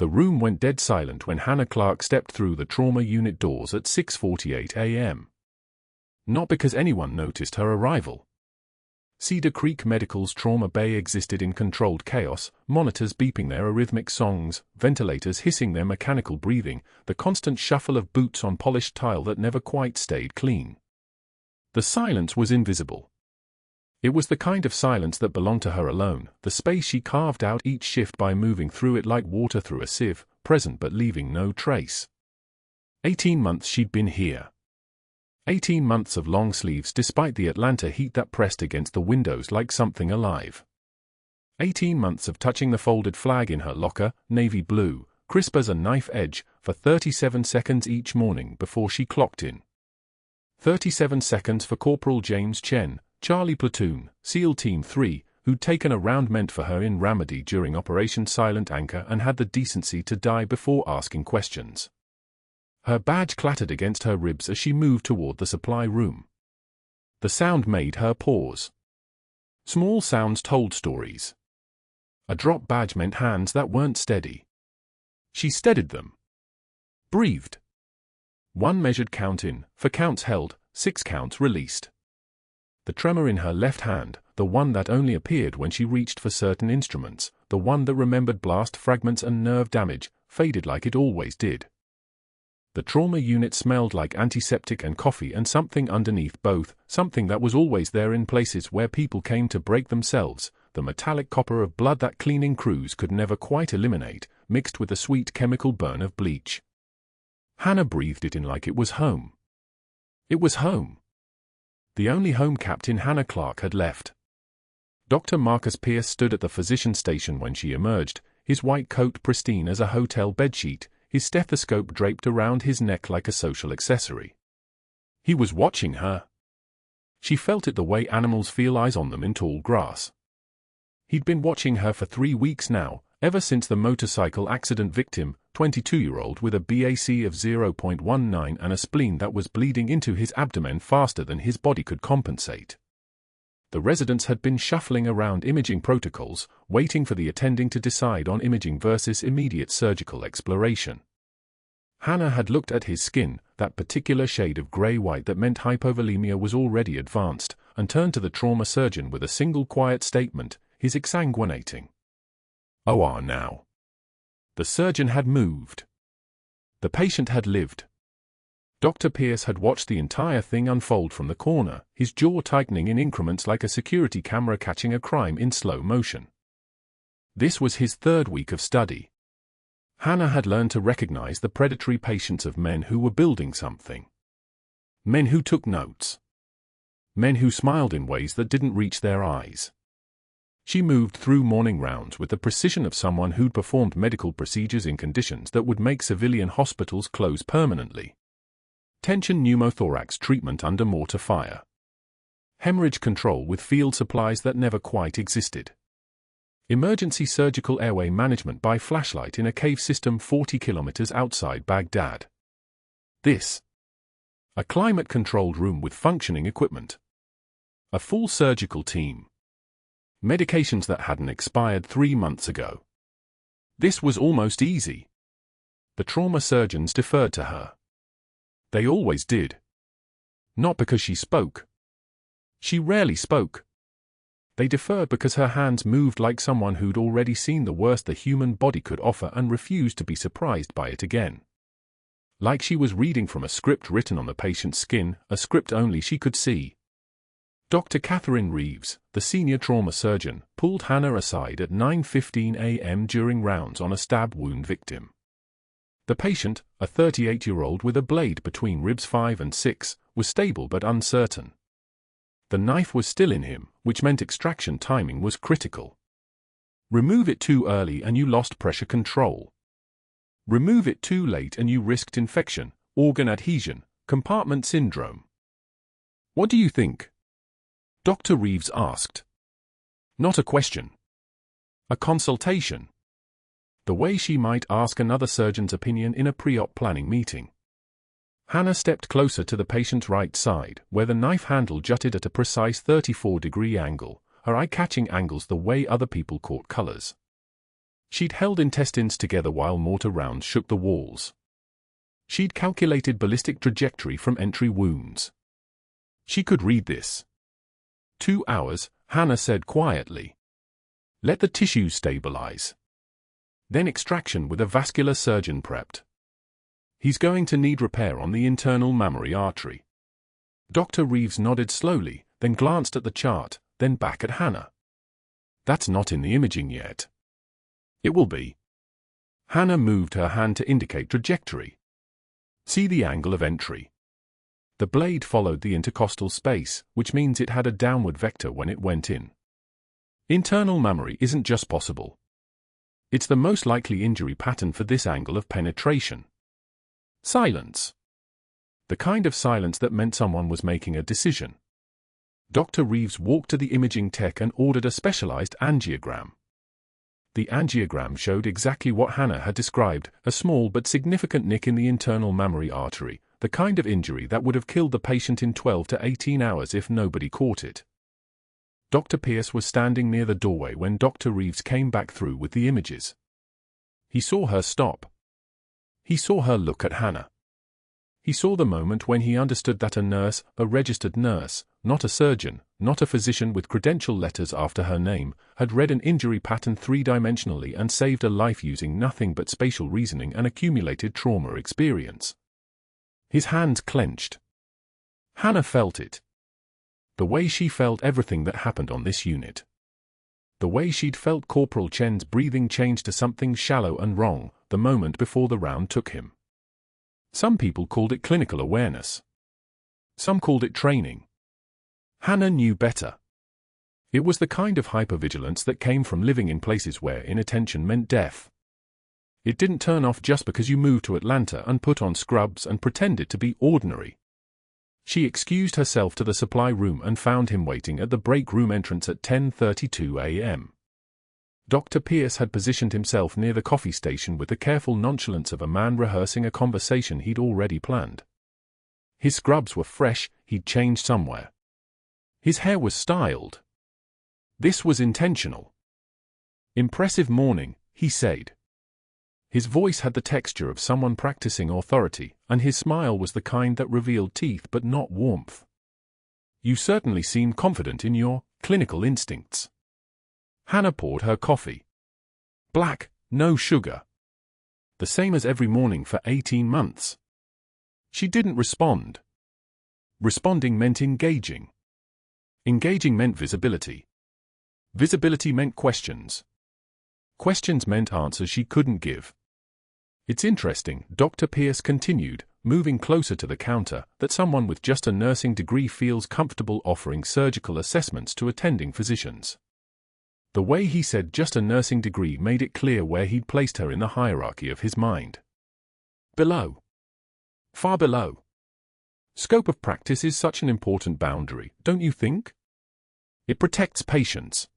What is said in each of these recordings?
The room went dead silent when Hannah Clarke stepped through the trauma unit doors at 6:48 a.m. Not because anyone noticed her arrival. Cedar Creek Medical's trauma bay existed in controlled chaos, monitors beeping their arrhythmic songs, ventilators hissing their mechanical breathing, the constant shuffle of boots on polished tile that never quite stayed clean. The silence was invisible. It was the kind of silence that belonged to her alone, the space she carved out each shift by moving through it like water through a sieve, present but leaving no trace. 18 months she'd been here. 18 months of long sleeves despite the Atlanta heat that pressed against the windows like something alive. 18 months of touching the folded flag in her locker, navy blue, crisp as a knife edge, for 37 seconds each morning before she clocked in. 37 seconds for Corporal James Chen, Charlie Platoon, SEAL Team 3, who'd taken a round meant for her in Ramadi during Operation Silent Anchor and had the decency to die before asking questions. Her badge clattered against her ribs as she moved toward the supply room. The sound made her pause. Small sounds told stories. A drop badge meant hands that weren't steady. She steadied them. Breathed. 1 measured count in, 4 counts held, 6 counts released. The tremor in her left hand, the one that only appeared when she reached for certain instruments, the one that remembered blast fragments and nerve damage, faded like it always did. The trauma unit smelled like antiseptic and coffee and something underneath both, something that was always there in places where people came to break themselves, the metallic copper of blood that cleaning crews could never quite eliminate, mixed with the sweet chemical burn of bleach. Hannah breathed it in like it was home. It was home. The only home Captain Hannah Clarke had left. Dr. Marcus Pierce stood at the physician station when she emerged, his white coat pristine as a hotel bedsheet, his stethoscope draped around his neck like a social accessory. He was watching her. She felt it the way animals feel eyes on them in tall grass. He'd been watching her for 3 weeks now, ever since the motorcycle accident victim, 22-year-old with a BAC of 0.19 and a spleen that was bleeding into his abdomen faster than his body could compensate. The residents had been shuffling around imaging protocols, waiting for the attending to decide on imaging versus immediate surgical exploration. Hannah had looked at his skin, that particular shade of grey-white that meant hypovolemia was already advanced, and turned to the trauma surgeon with a single quiet statement, his exsanguinating. "OR now." The surgeon had moved. The patient had lived. Dr. Pierce had watched the entire thing unfold from the corner, his jaw tightening in increments like a security camera catching a crime in slow motion. This was his 3rd week of study. Hannah had learned to recognize the predatory patience of men who were building something. Men who took notes. Men who smiled in ways that didn't reach their eyes. She moved through morning rounds with the precision of someone who'd performed medical procedures in conditions that would make civilian hospitals close permanently. Tension pneumothorax treatment under mortar fire. Hemorrhage control with field supplies that never quite existed. Emergency surgical airway management by flashlight in a cave system 40 kilometers outside Baghdad. This. A climate-controlled room with functioning equipment. A full surgical team. Medications that hadn't expired 3 months ago. This was almost easy. The trauma surgeons deferred to her. They always did. Not because she spoke. She rarely spoke. They deferred because her hands moved like someone who'd already seen the worst the human body could offer and refused to be surprised by it again. Like she was reading from a script written on the patient's skin, a script only she could see. Dr. Catherine Reeves, the senior trauma surgeon, pulled Hannah aside at 9:15 a.m. during rounds on a stab wound victim. The patient, a 38-year-old with a blade between ribs 5 and 6, was stable but uncertain. The knife was still in him, which meant extraction timing was critical. Remove it too early and you lost pressure control. Remove it too late and you risked infection, organ adhesion, compartment syndrome. "What do you think?" Dr. Reeves asked. Not a question. A consultation. The way she might ask another surgeon's opinion in a pre-op planning meeting. Hannah stepped closer to the patient's right side, where the knife handle jutted at a precise 34-degree angle, her eye catching angles the way other people caught colors. She'd held intestines together while mortar rounds shook the walls. She'd calculated ballistic trajectory from entry wounds. She could read this. 2 hours, Hannah said quietly. Let the tissues stabilize. Then extraction with a vascular surgeon prepped. He's going to need repair on the internal mammary artery. Dr. Reeves nodded slowly, then glanced at the chart, then back at Hannah. That's not in the imaging yet. It will be. Hannah moved her hand to indicate trajectory. See the angle of entry. The blade followed the intercostal space, which means it had a downward vector when it went in. Internal mammary isn't just possible. It's the most likely injury pattern for this angle of penetration. Silence. The kind of silence that meant someone was making a decision. Dr. Reeves walked to the imaging tech and ordered a specialized angiogram. The angiogram showed exactly what Hannah had described, a small but significant nick in the internal mammary artery, the kind of injury that would have killed the patient in 12 to 18 hours if nobody caught it. Dr. Pierce was standing near the doorway when Dr. Reeves came back through with the images. He saw her stop. He saw her look at Hannah. He saw the moment when he understood that a nurse, a registered nurse, not a surgeon, not a physician with credential letters after her name, had read an injury pattern three-dimensionally and saved a life using nothing but spatial reasoning and accumulated trauma experience. His hands clenched. Hannah felt it. The way she felt everything that happened on this unit. The way she'd felt Corporal Chen's breathing change to something shallow and wrong the moment before the round took him. Some people called it clinical awareness. Some called it training. Hannah knew better. It was the kind of hypervigilance that came from living in places where inattention meant death. It didn't turn off just because you moved to Atlanta and put on scrubs and pretended to be ordinary. She excused herself to the supply room and found him waiting at the break room entrance at 10:32 a.m. Dr. Pierce had positioned himself near the coffee station with the careful nonchalance of a man rehearsing a conversation he'd already planned. His scrubs were fresh, he'd changed somewhere. His hair was styled. This was intentional. Impressive morning, he said. His voice had the texture of someone practicing authority, and his smile was the kind that revealed teeth but not warmth. You certainly seem confident in your clinical instincts. Hannah poured her coffee. Black, no sugar. The same as every morning for 18 months. She didn't respond. Responding meant engaging. Engaging meant visibility. Visibility meant questions. Questions meant answers she couldn't give. It's interesting, Dr. Pierce continued, moving closer to the counter, that someone with just a nursing degree feels comfortable offering surgical assessments to attending physicians. The way he said just a nursing degree made it clear where he'd placed her in the hierarchy of his mind. Below. Far below. Scope of practice is such an important boundary, don't you think? It protects patients.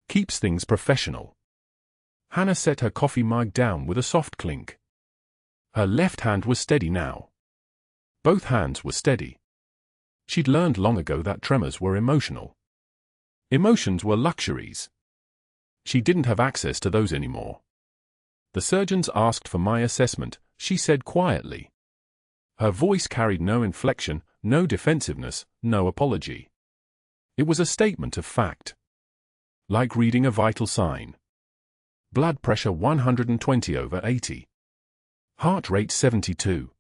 Keeps things professional. Hannah set her coffee mug down with a soft clink. Her left hand was steady now. Both hands were steady. She'd learned long ago that tremors were emotional. Emotions were luxuries. She didn't have access to those anymore. The surgeons asked for my assessment, she said quietly. Her voice carried no inflection, no defensiveness, no apology. It was a statement of fact. Like reading a vital sign. Blood pressure 120/80. Heart rate 72.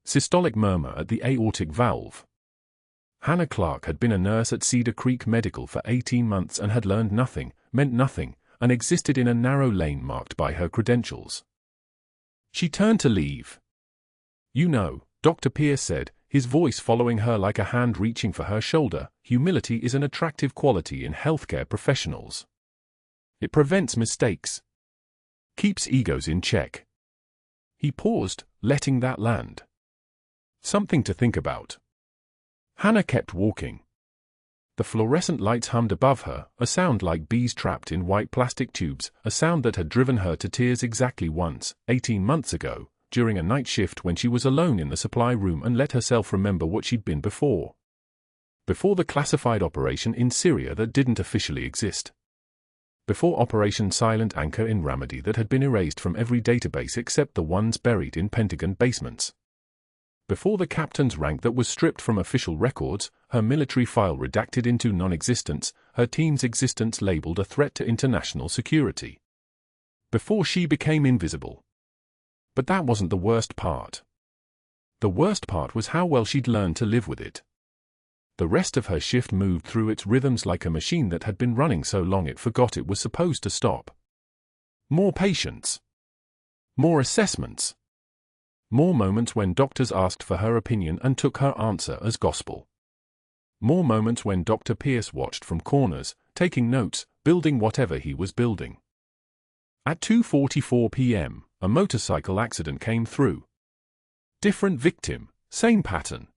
Systolic murmur at the aortic valve. Hannah Clarke had been a nurse at Cedar Creek Medical for 18 months and had learned nothing, meant nothing, and existed in a narrow lane marked by her credentials. She turned to leave. You know, Dr. Pierce said, his voice following her like a hand reaching for her shoulder, humility is an attractive quality in healthcare professionals. It prevents mistakes. Keeps egos in check. He paused, letting that land. Something to think about. Hannah kept walking. The fluorescent lights hummed above her, a sound like bees trapped in white plastic tubes, a sound that had driven her to tears exactly once, 18 months ago, during a night shift when she was alone in the supply room and let herself remember what she'd been before. Before the classified operation in Syria that didn't officially exist. Before Operation Silent Anchor in Ramadi that had been erased from every database except the ones buried in Pentagon basements. Before the captain's rank that was stripped from official records, her military file redacted into non-existence, her team's existence labeled a threat to international security. Before she became invisible. But that wasn't the worst part. The worst part was how well she'd learned to live with it. The rest of her shift moved through its rhythms like a machine that had been running so long it forgot it was supposed to stop. More patients. More assessments. More moments when doctors asked for her opinion and took her answer as gospel. More moments when Dr. Pierce watched from corners, taking notes, building whatever he was building. At 2:44 p.m., a motorcycle accident came through. Different victim, same pattern.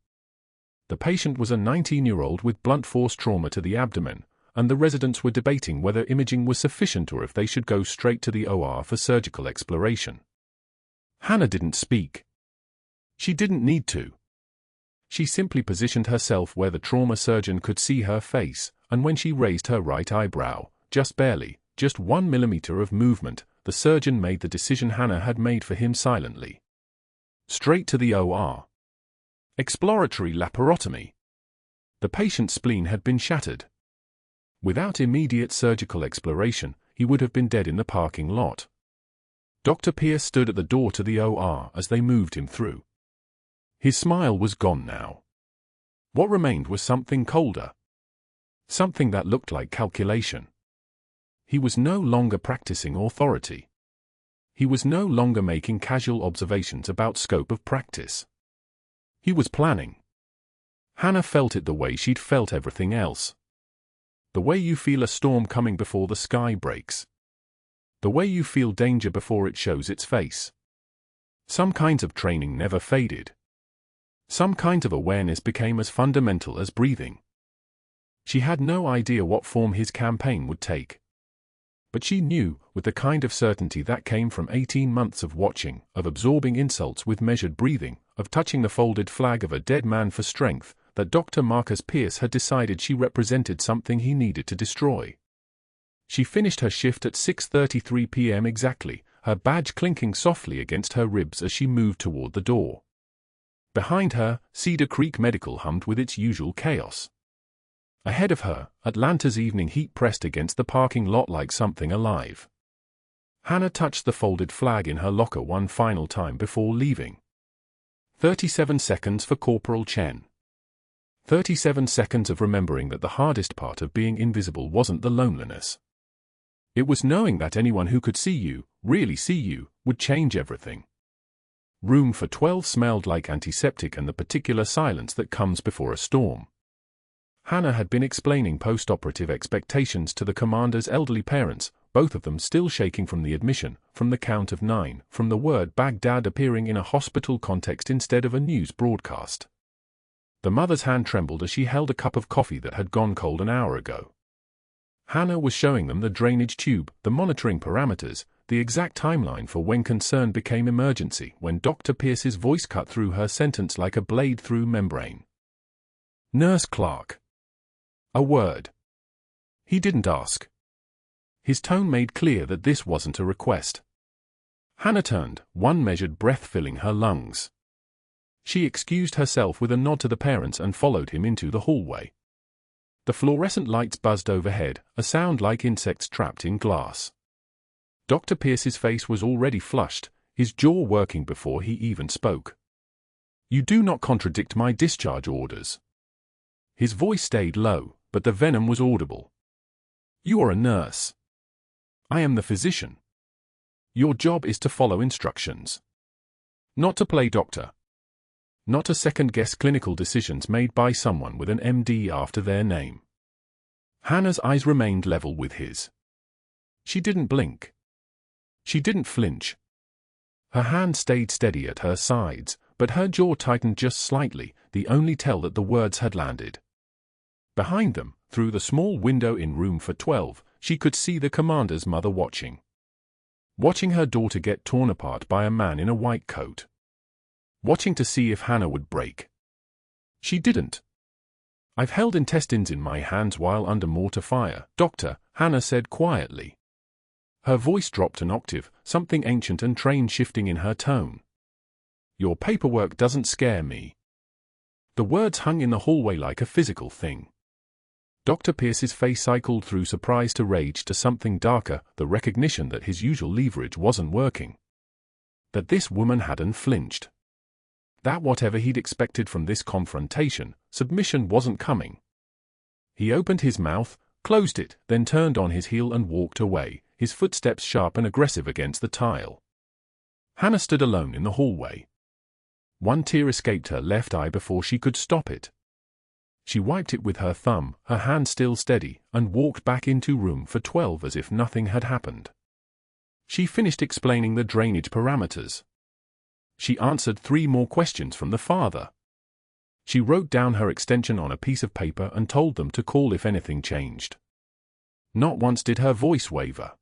The patient was a 19-year-old with blunt force trauma to the abdomen, and the residents were debating whether imaging was sufficient or if they should go straight to the OR for surgical exploration. Hannah didn't speak. She didn't need to. She simply positioned herself where the trauma surgeon could see her face, and when she raised her right eyebrow, just barely, just 1 millimeter of movement, the surgeon made the decision Hannah had made for him silently. Straight to the OR. Exploratory laparotomy. The patient's spleen had been shattered. Without immediate surgical exploration, he would have been dead in the parking lot. Dr. Pierce stood at the door to the OR as they moved him through. His smile was gone now. What remained was something colder. Something that looked like calculation. He was no longer practicing authority. He was no longer making casual observations about scope of practice. He was planning. Hannah felt it the way she'd felt everything else. The way you feel a storm coming before the sky breaks. The way you feel danger before it shows its face. Some kinds of training never faded. Some kinds of awareness became as fundamental as breathing. She had no idea what form his campaign would take. But she knew, with the kind of certainty that came from 18 months of watching, of absorbing insults with measured breathing, of touching the folded flag of a dead man for strength, that Dr. Marcus Pierce had decided she represented something he needed to destroy. She finished her shift at 6:33 p.m. exactly, her badge clinking softly against her ribs as she moved toward the door. Behind her, Cedar Creek Medical hummed with its usual chaos. Ahead of her, Atlanta's evening heat pressed against the parking lot like something alive. Hannah touched the folded flag in her locker one final time before leaving. 37 seconds for Corporal Chen. 37 seconds of remembering that the hardest part of being invisible wasn't the loneliness. It was knowing that anyone who could see you, really see you, would change everything. Room for 12 smelled like antiseptic and the particular silence that comes before a storm. Hannah had been explaining post-operative expectations to the commander's elderly parents, both of them still shaking from the admission, from the count of 9, from the word Baghdad appearing in a hospital context instead of a news broadcast. The mother's hand trembled as she held a cup of coffee that had gone cold an hour ago. Hannah was showing them the drainage tube, the monitoring parameters, the exact timeline for when concern became emergency, when Dr. Pierce's voice cut through her sentence like a blade through membrane. Nurse Clarke. A word. He didn't ask. His tone made clear that this wasn't a request. Hannah turned, one measured breath filling her lungs. She excused herself with a nod to the parents and followed him into the hallway. The fluorescent lights buzzed overhead, a sound like insects trapped in glass. Dr. Pierce's face was already flushed, his jaw working before he even spoke. "You do not contradict my discharge orders." His voice stayed low, but the venom was audible. "You are a nurse. I am the physician. Your job is to follow instructions. Not to play doctor. Not to second-guess clinical decisions made by someone with an MD after their name." Hannah's eyes remained level with his. She didn't blink. She didn't flinch. Her hand stayed steady at her sides, but her jaw tightened just slightly, the only tell that the words had landed. Behind them, through the small window in room for 12, she could see the commander's mother watching. Watching her daughter get torn apart by a man in a white coat. Watching to see if Hannah would break. She didn't. I've held intestines in my hands while under mortar fire, Doctor, Hannah said quietly. Her voice dropped an octave, something ancient and trained shifting in her tone. Your paperwork doesn't scare me. The words hung in the hallway like a physical thing. Dr. Pierce's face cycled through surprise to rage to something darker, the recognition that his usual leverage wasn't working. That this woman hadn't flinched. That whatever he'd expected from this confrontation, submission wasn't coming. He opened his mouth, closed it, then turned on his heel and walked away, his footsteps sharp and aggressive against the tile. Hannah stood alone in the hallway. One tear escaped her left eye before she could stop it. She wiped it with her thumb, her hand still steady, and walked back into room for 12 as if nothing had happened. She finished explaining the drainage parameters. She answered 3 more questions from the father. She wrote down her extension on a piece of paper and told them to call if anything changed. Not once did her voice waver.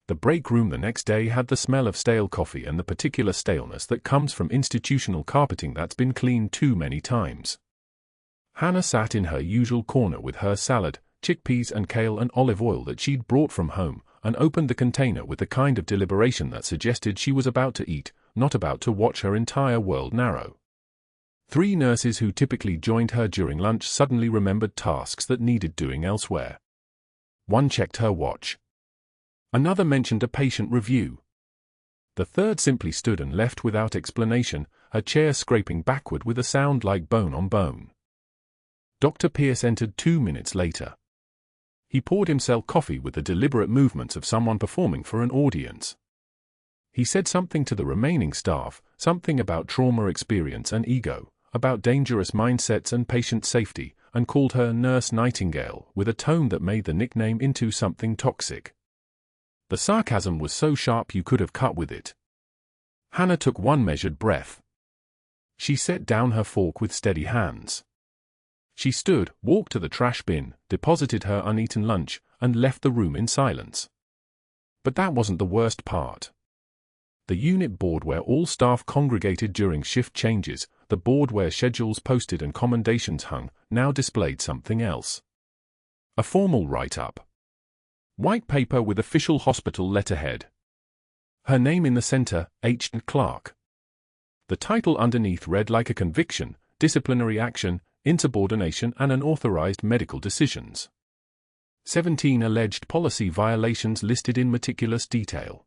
The break room the next day had the smell of stale coffee and the particular staleness that comes from institutional carpeting that's been cleaned too many times. Hannah sat in her usual corner with her salad, chickpeas and kale and olive oil that she'd brought from home, and opened the container with the kind of deliberation that suggested she was about to eat, not about to watch her entire world narrow. 3 nurses who typically joined her during lunch suddenly remembered tasks that needed doing elsewhere. One checked her watch. Another mentioned a patient review. The third simply stood and left without explanation, her chair scraping backward with a sound like bone on bone. Dr. Pierce entered 2 minutes later. He poured himself coffee with the deliberate movements of someone performing for an audience. He said something to the remaining staff, something about trauma experience and ego, about dangerous mindsets and patient safety, and called her Nurse Nightingale with a tone that made the nickname into something toxic. The sarcasm was so sharp you could have cut with it. Hannah took one measured breath. She set down her fork with steady hands. She stood, walked to the trash bin, deposited her uneaten lunch, and left the room in silence. But that wasn't the worst part. The unit board where all staff congregated during shift changes, the board where schedules posted and commendations hung, now displayed something else. A formal write-up. White paper with official hospital letterhead. Her name in the center, H. Clarke. The title underneath read like a conviction, disciplinary action, insubordination and unauthorized medical decisions. 17 alleged policy violations listed in meticulous detail.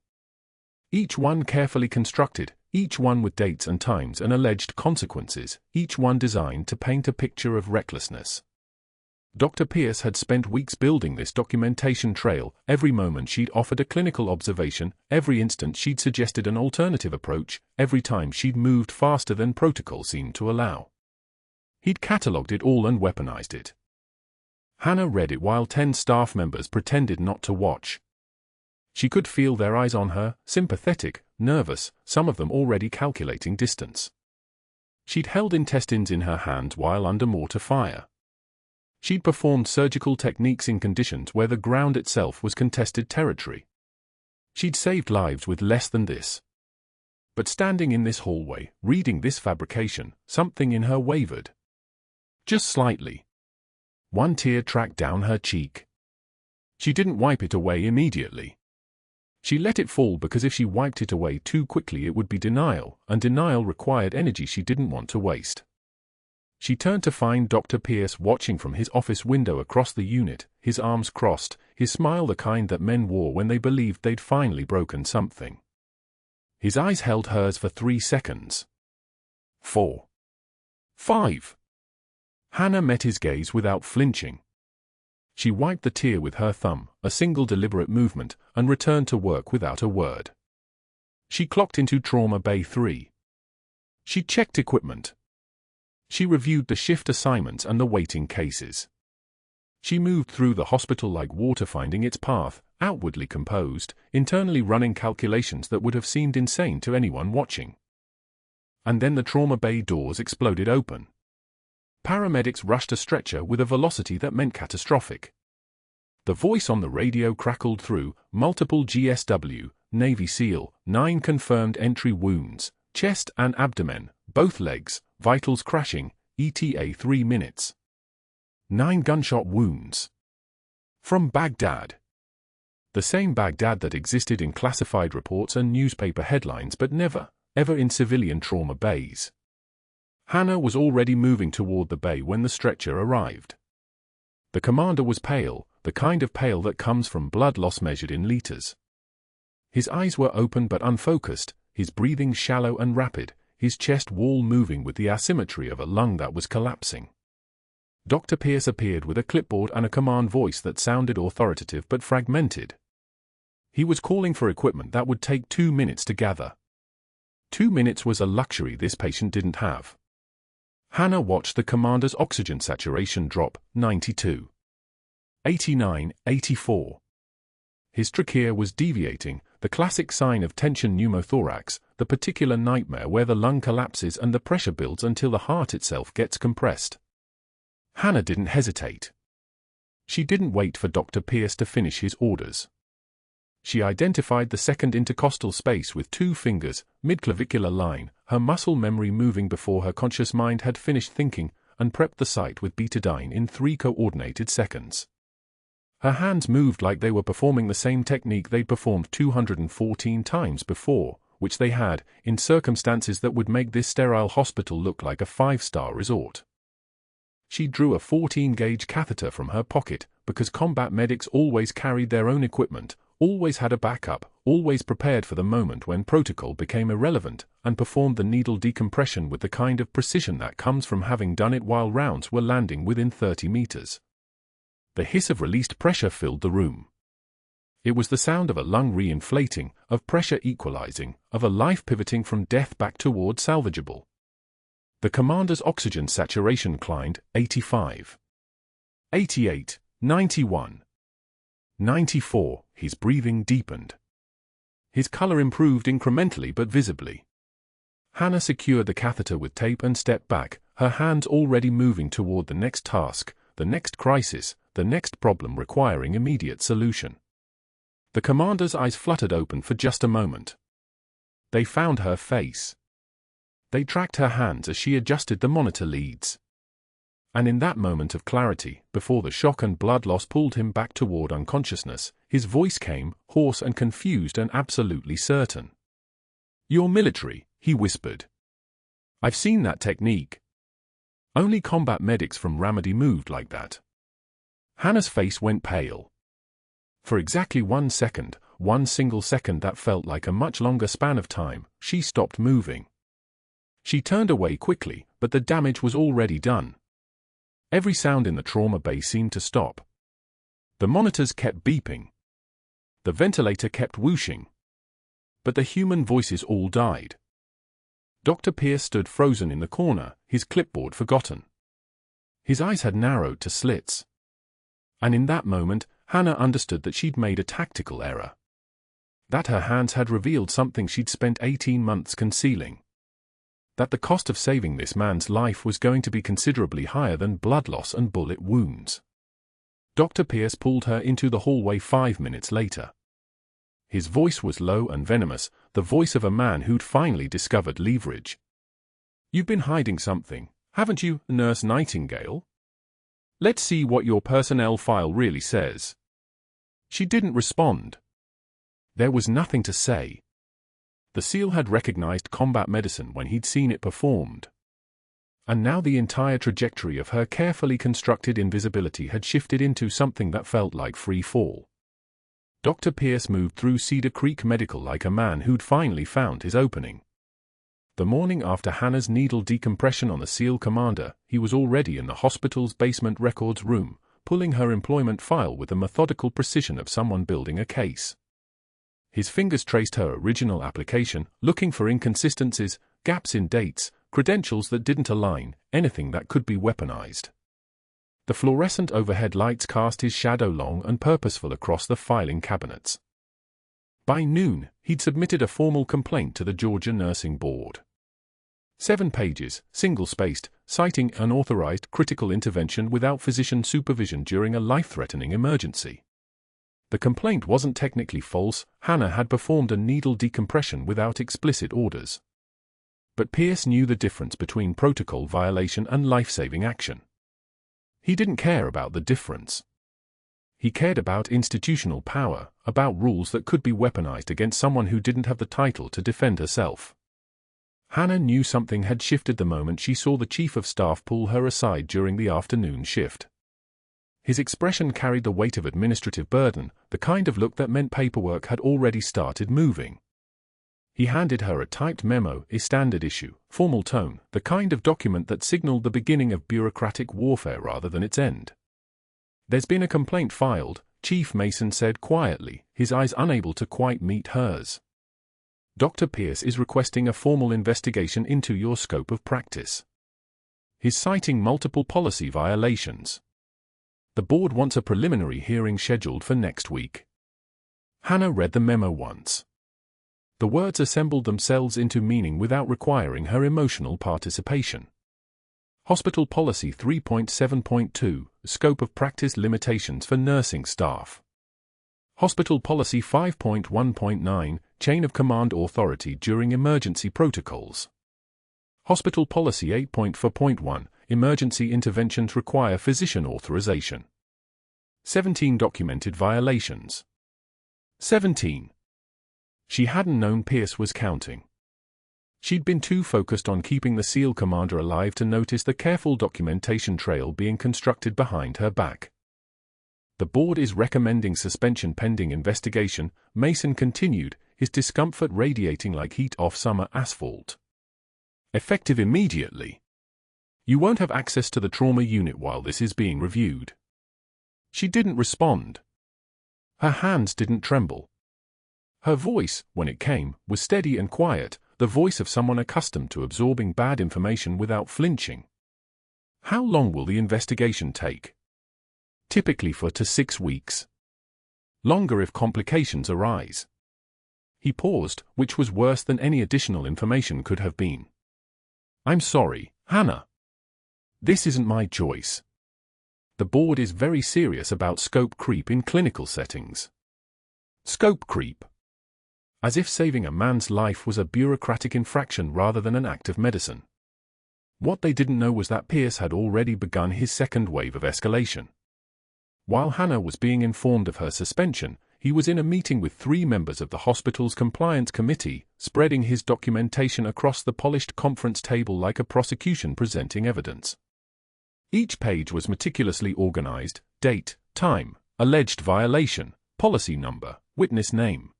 Each one carefully constructed, each one with dates and times and alleged consequences, each one designed to paint a picture of recklessness. Dr. Pierce had spent weeks building this documentation trail, every moment she'd offered a clinical observation, every instant she'd suggested an alternative approach, every time she'd moved faster than protocol seemed to allow. He'd catalogued it all and weaponized it. Hannah read it while 10 staff members pretended not to watch. She could feel their eyes on her, sympathetic, nervous, some of them already calculating distance. She'd held intestines in her hand while under mortar fire. She'd performed surgical techniques in conditions where the ground itself was contested territory. She'd saved lives with less than this. But standing in this hallway, reading this fabrication, something in her wavered. Just slightly. One tear tracked down her cheek. She didn't wipe it away immediately. She let it fall because if she wiped it away too quickly it would be denial, and denial required energy she didn't want to waste. She turned to find Dr. Pierce watching from his office window across the unit, his arms crossed, his smile the kind that men wore when they believed they'd finally broken something. His eyes held hers for 3 seconds. 4. 5. Hannah met his gaze without flinching. She wiped the tear with her thumb, a single deliberate movement, and returned to work without a word. She clocked into Trauma Bay 3. She checked equipment. She reviewed the shift assignments and the waiting cases. She moved through the hospital like water finding its path, outwardly composed, internally running calculations that would have seemed insane to anyone watching. And then the trauma bay doors exploded open. Paramedics rushed a stretcher with a velocity that meant catastrophic. The voice on the radio crackled through, multiple GSW, Navy SEAL, 9 confirmed entry wounds, chest and abdomen, both legs, vitals crashing, ETA 3 minutes. 9 gunshot wounds. From Baghdad. The same Baghdad that existed in classified reports and newspaper headlines but never, ever in civilian trauma bays. Hannah was already moving toward the bay when the stretcher arrived. The commander was pale, the kind of pale that comes from blood loss measured in liters. His eyes were open but unfocused, his breathing shallow and rapid, his chest wall moving with the asymmetry of a lung that was collapsing. Dr. Pierce appeared with a clipboard and a command voice that sounded authoritative but fragmented. He was calling for equipment that would take 2 minutes to gather. 2 minutes was a luxury this patient didn't have. Hannah watched the commander's oxygen saturation drop, 92. 89, 84. His trachea was deviating, the classic sign of tension pneumothorax, the particular nightmare where the lung collapses and the pressure builds until the heart itself gets compressed. Hannah didn't hesitate. She didn't wait for Dr. Pierce to finish his orders. She identified the second intercostal space with 2 fingers, mid-clavicular line, her muscle memory moving before her conscious mind had finished thinking, and prepped the site with betadine in 3 coordinated seconds. Her hands moved like they were performing the same technique they'd performed 214 times before, which they had, in circumstances that would make this sterile hospital look like a 5-star resort. She drew a 14-gauge catheter from her pocket, because combat medics always carried their own equipment, always had a backup, always prepared for the moment when protocol became irrelevant, and performed the needle decompression with the kind of precision that comes from having done it while rounds were landing within 30 meters. The hiss of released pressure filled the room. It was the sound of a lung re-inflating, of pressure equalizing, of a life pivoting from death back toward salvageable. The commander's oxygen saturation climbed, 85. 88, 91. 94, his breathing deepened. His color improved incrementally but visibly. Hannah secured the catheter with tape and stepped back, her hands already moving toward the next task, the next crisis, the next problem requiring immediate solution. The commander's eyes fluttered open for just a moment. They found her face. They tracked her hands as she adjusted the monitor leads. And in that moment of clarity, before the shock and blood loss pulled him back toward unconsciousness, his voice came, hoarse and confused and absolutely certain. "You're military," he whispered. "I've seen that technique. Only combat medics from Ramadi moved like that." Hannah's face went pale. For exactly 1 second, one single second that felt like a much longer span of time, she stopped moving. She turned away quickly, but the damage was already done. Every sound in the trauma bay seemed to stop. The monitors kept beeping. The ventilator kept whooshing. But the human voices all died. Dr. Pierce stood frozen in the corner, his clipboard forgotten. His eyes had narrowed to slits. And in that moment, Hannah understood that she'd made a tactical error. That her hands had revealed something she'd spent 18 months concealing. That the cost of saving this man's life was going to be considerably higher than blood loss and bullet wounds. Dr. Pierce pulled her into the hallway 5 minutes later. His voice was low and venomous, the voice of a man who'd finally discovered leverage. "You've been hiding something, haven't you, Nurse Nightingale? Let's see what your personnel file really says." She didn't respond. There was nothing to say. The SEAL had recognized combat medicine when he'd seen it performed. And now the entire trajectory of her carefully constructed invisibility had shifted into something that felt like free fall. Dr. Pierce moved through Cedar Creek Medical like a man who'd finally found his opening. The morning after Hannah's needle decompression on the SEAL commander, he was already in the hospital's basement records room, pulling her employment file with the methodical precision of someone building a case. His fingers traced her original application, looking for inconsistencies, gaps in dates, credentials that didn't align, anything that could be weaponized. The fluorescent overhead lights cast his shadow long and purposeful across the filing cabinets. By noon, he'd submitted a formal complaint to the Georgia Nursing Board. 7 pages, single-spaced, citing unauthorized critical intervention without physician supervision during a life-threatening emergency. The complaint wasn't technically false, Hannah had performed a needle decompression without explicit orders. But Pierce knew the difference between protocol violation and life-saving action. He didn't care about the difference. He cared about institutional power, about rules that could be weaponized against someone who didn't have the title to defend herself. Hannah knew something had shifted the moment she saw the chief of staff pull her aside during the afternoon shift. His expression carried the weight of administrative burden, the kind of look that meant paperwork had already started moving. He handed her a typed memo, a standard issue, formal tone, the kind of document that signaled the beginning of bureaucratic warfare rather than its end. "There's been a complaint filed," Chief Mason said quietly, his eyes unable to quite meet hers. "Dr. Pierce is requesting a formal investigation into your scope of practice. He's citing multiple policy violations. The board wants a preliminary hearing scheduled for next week." Hannah read the memo once. The words assembled themselves into meaning without requiring her emotional participation. Hospital Policy 3.7.2, Scope of Practice Limitations for Nursing Staff. Hospital Policy 5.1.9, Chain of Command Authority during Emergency Protocols. Hospital Policy 8.4.1, Emergency Interventions Require Physician Authorization. 17 documented violations. 17. She hadn't known Pierce was counting. She'd been too focused on keeping the SEAL commander alive to notice the careful documentation trail being constructed behind her back. "The board is recommending suspension pending investigation," Mason continued, his discomfort radiating like heat off summer asphalt. "Effective immediately. You won't have access to the trauma unit while this is being reviewed." She didn't respond. Her hands didn't tremble. Her voice, when it came, was steady and quiet, the voice of someone accustomed to absorbing bad information without flinching. "How long will the investigation take?" "Typically 4 to 6 weeks. Longer if complications arise." He paused, which was worse than any additional information could have been. "I'm sorry, Hannah. This isn't my choice. The board is very serious about scope creep in clinical settings." Scope creep. As if saving a man's life was a bureaucratic infraction rather than an act of medicine. What they didn't know was that Pierce had already begun his second wave of escalation. While Hannah was being informed of her suspension, he was in a meeting with 3 members of the hospital's compliance committee, spreading his documentation across the polished conference table like a prosecution presenting evidence. Each page was meticulously organized: date, time, alleged violation, policy number, witness name.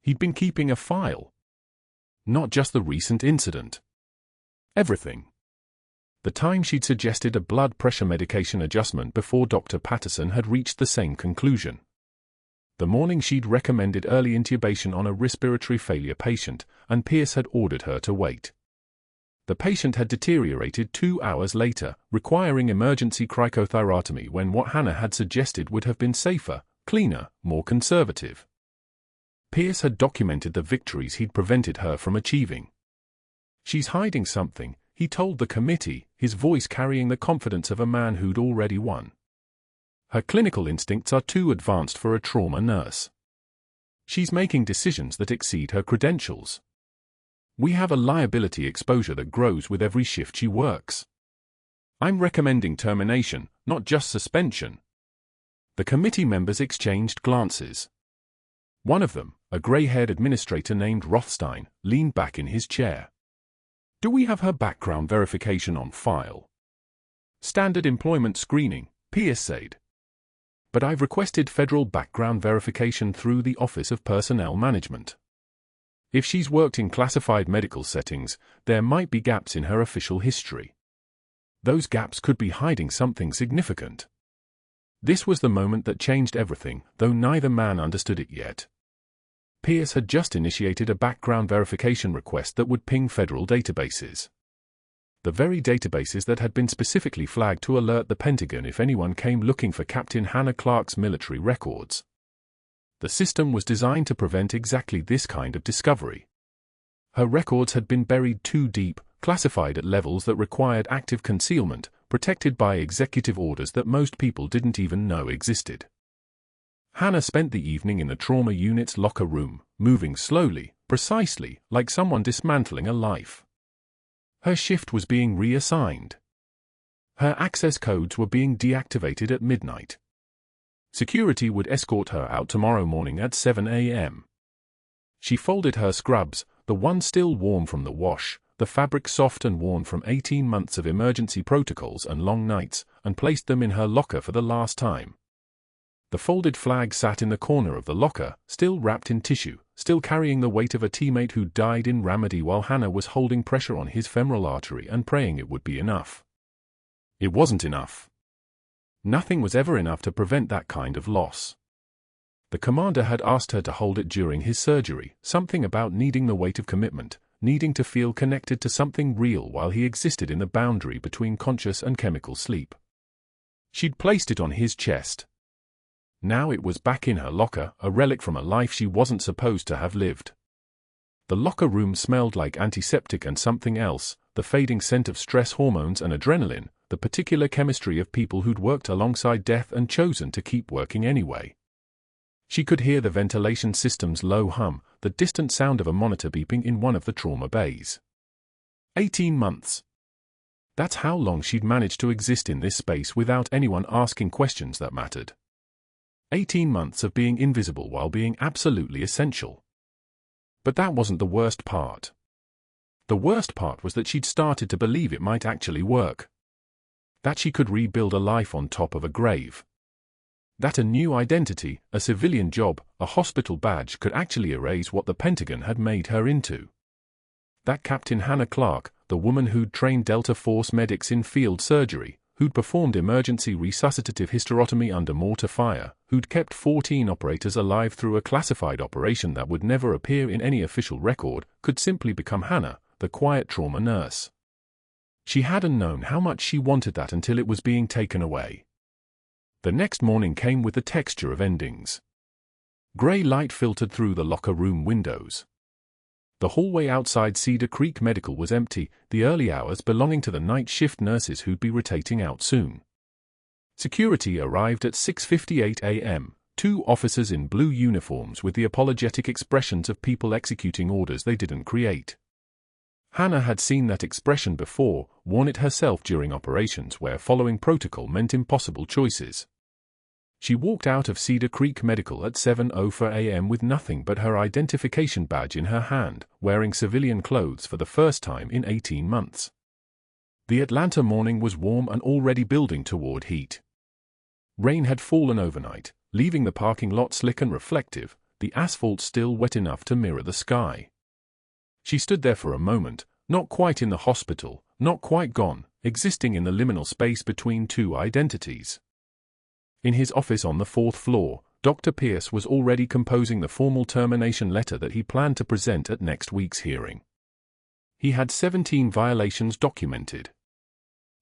He'd been keeping a file. Not just the recent incident. Everything. The time she'd suggested a blood pressure medication adjustment before Dr. Patterson had reached the same conclusion. The morning she'd recommended early intubation on a respiratory failure patient, and Pierce had ordered her to wait. The patient had deteriorated 2 hours later, requiring emergency cricothyrotomy when what Hannah had suggested would have been safer, cleaner, more conservative. Pierce had documented the victories he'd prevented her from achieving. "She's hiding something," he told the committee, his voice carrying the confidence of a man who'd already won. "Her clinical instincts are too advanced for a trauma nurse. She's making decisions that exceed her credentials. We have a liability exposure that grows with every shift she works. I'm recommending termination, not just suspension." The committee members exchanged glances. One of them, a gray-haired administrator named Rothstein, leaned back in his chair. "Do we have her background verification on file?" "Standard employment screening," Pierce said. "But I've requested federal background verification through the Office of Personnel Management. If she's worked in classified medical settings, there might be gaps in her official history. Those gaps could be hiding something significant." This was the moment that changed everything, though neither man understood it yet. Pierce had just initiated a background verification request that would ping federal databases. The very databases that had been specifically flagged to alert the Pentagon if anyone came looking for Captain Hannah Clarke's military records. The system was designed to prevent exactly this kind of discovery. Her records had been buried too deep, classified at levels that required active concealment, protected by executive orders that most people didn't even know existed. Hannah spent the evening in the trauma unit's locker room, moving slowly, precisely, like someone dismantling a life. Her shift was being reassigned. Her access codes were being deactivated at midnight. Security would escort her out tomorrow morning at 7 a.m. She folded her scrubs, the one still warm from the wash, the fabric soft and worn from 18 months of emergency protocols and long nights, and placed them in her locker for the last time. The folded flag sat in the corner of the locker, still wrapped in tissue, still carrying the weight of a teammate who died in Ramadi while Hannah was holding pressure on his femoral artery and praying it would be enough. It wasn't enough. Nothing was ever enough to prevent that kind of loss. The commander had asked her to hold it during his surgery, something about needing the weight of commitment, needing to feel connected to something real while he existed in the boundary between conscious and chemical sleep. She'd placed it on his chest. Now it was back in her locker, a relic from a life she wasn't supposed to have lived. The locker room smelled like antiseptic and something else, the fading scent of stress hormones and adrenaline, the particular chemistry of people who'd worked alongside death and chosen to keep working anyway. She could hear the ventilation system's low hum, the distant sound of a monitor beeping in one of the trauma bays. 18 months. That's how long she'd managed to exist in this space without anyone asking questions that mattered. 18 months of being invisible while being absolutely essential. But that wasn't the worst part. The worst part was that she'd started to believe it might actually work. That she could rebuild a life on top of a grave. That a new identity, a civilian job, a hospital badge could actually erase what the Pentagon had made her into. That Captain Hannah Clarke, the woman who'd trained Delta Force medics in field surgery, who'd performed emergency resuscitative hysterotomy under mortar fire, who'd kept 14 operators alive through a classified operation that would never appear in any official record, could simply become Hannah, the quiet trauma nurse. She hadn't known how much she wanted that until it was being taken away. The next morning came with the texture of endings. Grey light filtered through the locker room windows. The hallway outside Cedar Creek Medical was empty, the early hours belonging to the night shift nurses who'd be rotating out soon. Security arrived at 6:58 a.m., 2 officers in blue uniforms with the apologetic expressions of people executing orders they didn't create. Hannah had seen that expression before, worn it herself during operations where following protocol meant impossible choices. She walked out of Cedar Creek Medical at 7:04 a.m. with nothing but her identification badge in her hand, wearing civilian clothes for the first time in 18 months. The Atlanta morning was warm and already building toward heat. Rain had fallen overnight, leaving the parking lot slick and reflective, the asphalt still wet enough to mirror the sky. She stood there for a moment, not quite in the hospital, not quite gone, existing in the liminal space between two identities. In his office on the 4th floor, Dr. Pierce was already composing the formal termination letter that he planned to present at next week's hearing. He had 17 violations documented.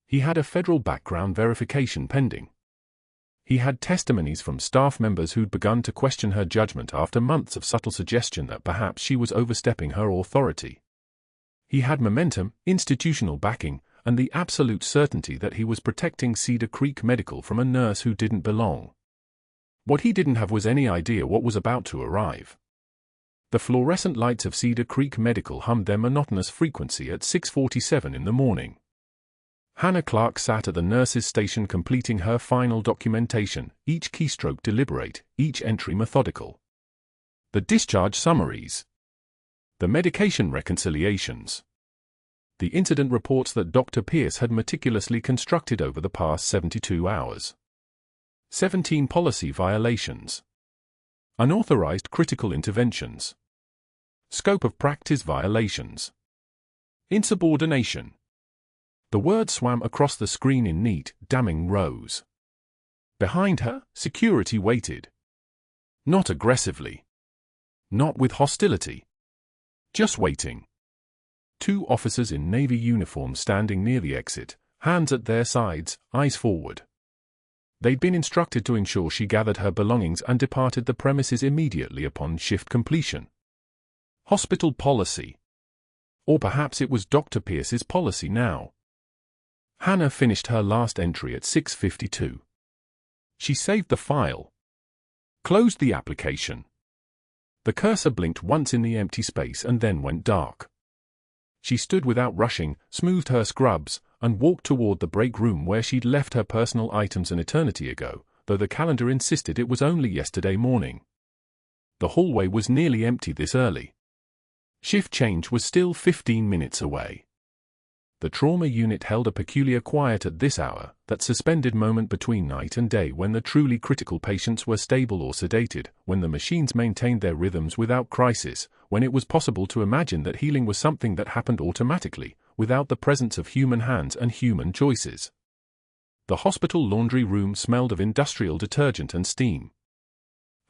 He had a federal background verification pending. He had testimonies from staff members who'd begun to question her judgment after months of subtle suggestion that perhaps she was overstepping her authority. He had momentum, institutional backing, and the absolute certainty that he was protecting Cedar Creek Medical from a nurse who didn't belong. What he didn't have was any idea what was about to arrive. The fluorescent lights of Cedar Creek Medical hummed their monotonous frequency at 6:47 in the morning. Hannah Clarke sat at the nurse's station completing her final documentation, each keystroke deliberate, each entry methodical. The discharge summaries. The medication reconciliations. The incident reports that Dr. Pierce had meticulously constructed over the past 72 hours. 17 policy violations. Unauthorized critical interventions. Scope of practice violations. Insubordination. The word swam across the screen in neat, damning rows. Behind her, security waited. Not aggressively. Not with hostility. Just waiting. 2 officers in Navy uniforms standing near the exit, hands at their sides, eyes forward. They'd been instructed to ensure she gathered her belongings and departed the premises immediately upon shift completion. Hospital policy. Or perhaps it was Dr. Pierce's policy now. Hannah finished her last entry at 6:52. She saved the file. Closed the application. The cursor blinked once in the empty space and then went dark. She stood without rushing, smoothed her scrubs, and walked toward the break room where she'd left her personal items an eternity ago, though the calendar insisted it was only yesterday morning. The hallway was nearly empty this early. Shift change was still 15 minutes away. The trauma unit held a peculiar quiet at this hour, that suspended moment between night and day when the truly critical patients were stable or sedated, when the machines maintained their rhythms without crisis, when it was possible to imagine that healing was something that happened automatically, without the presence of human hands and human choices. The hospital laundry room smelled of industrial detergent and steam.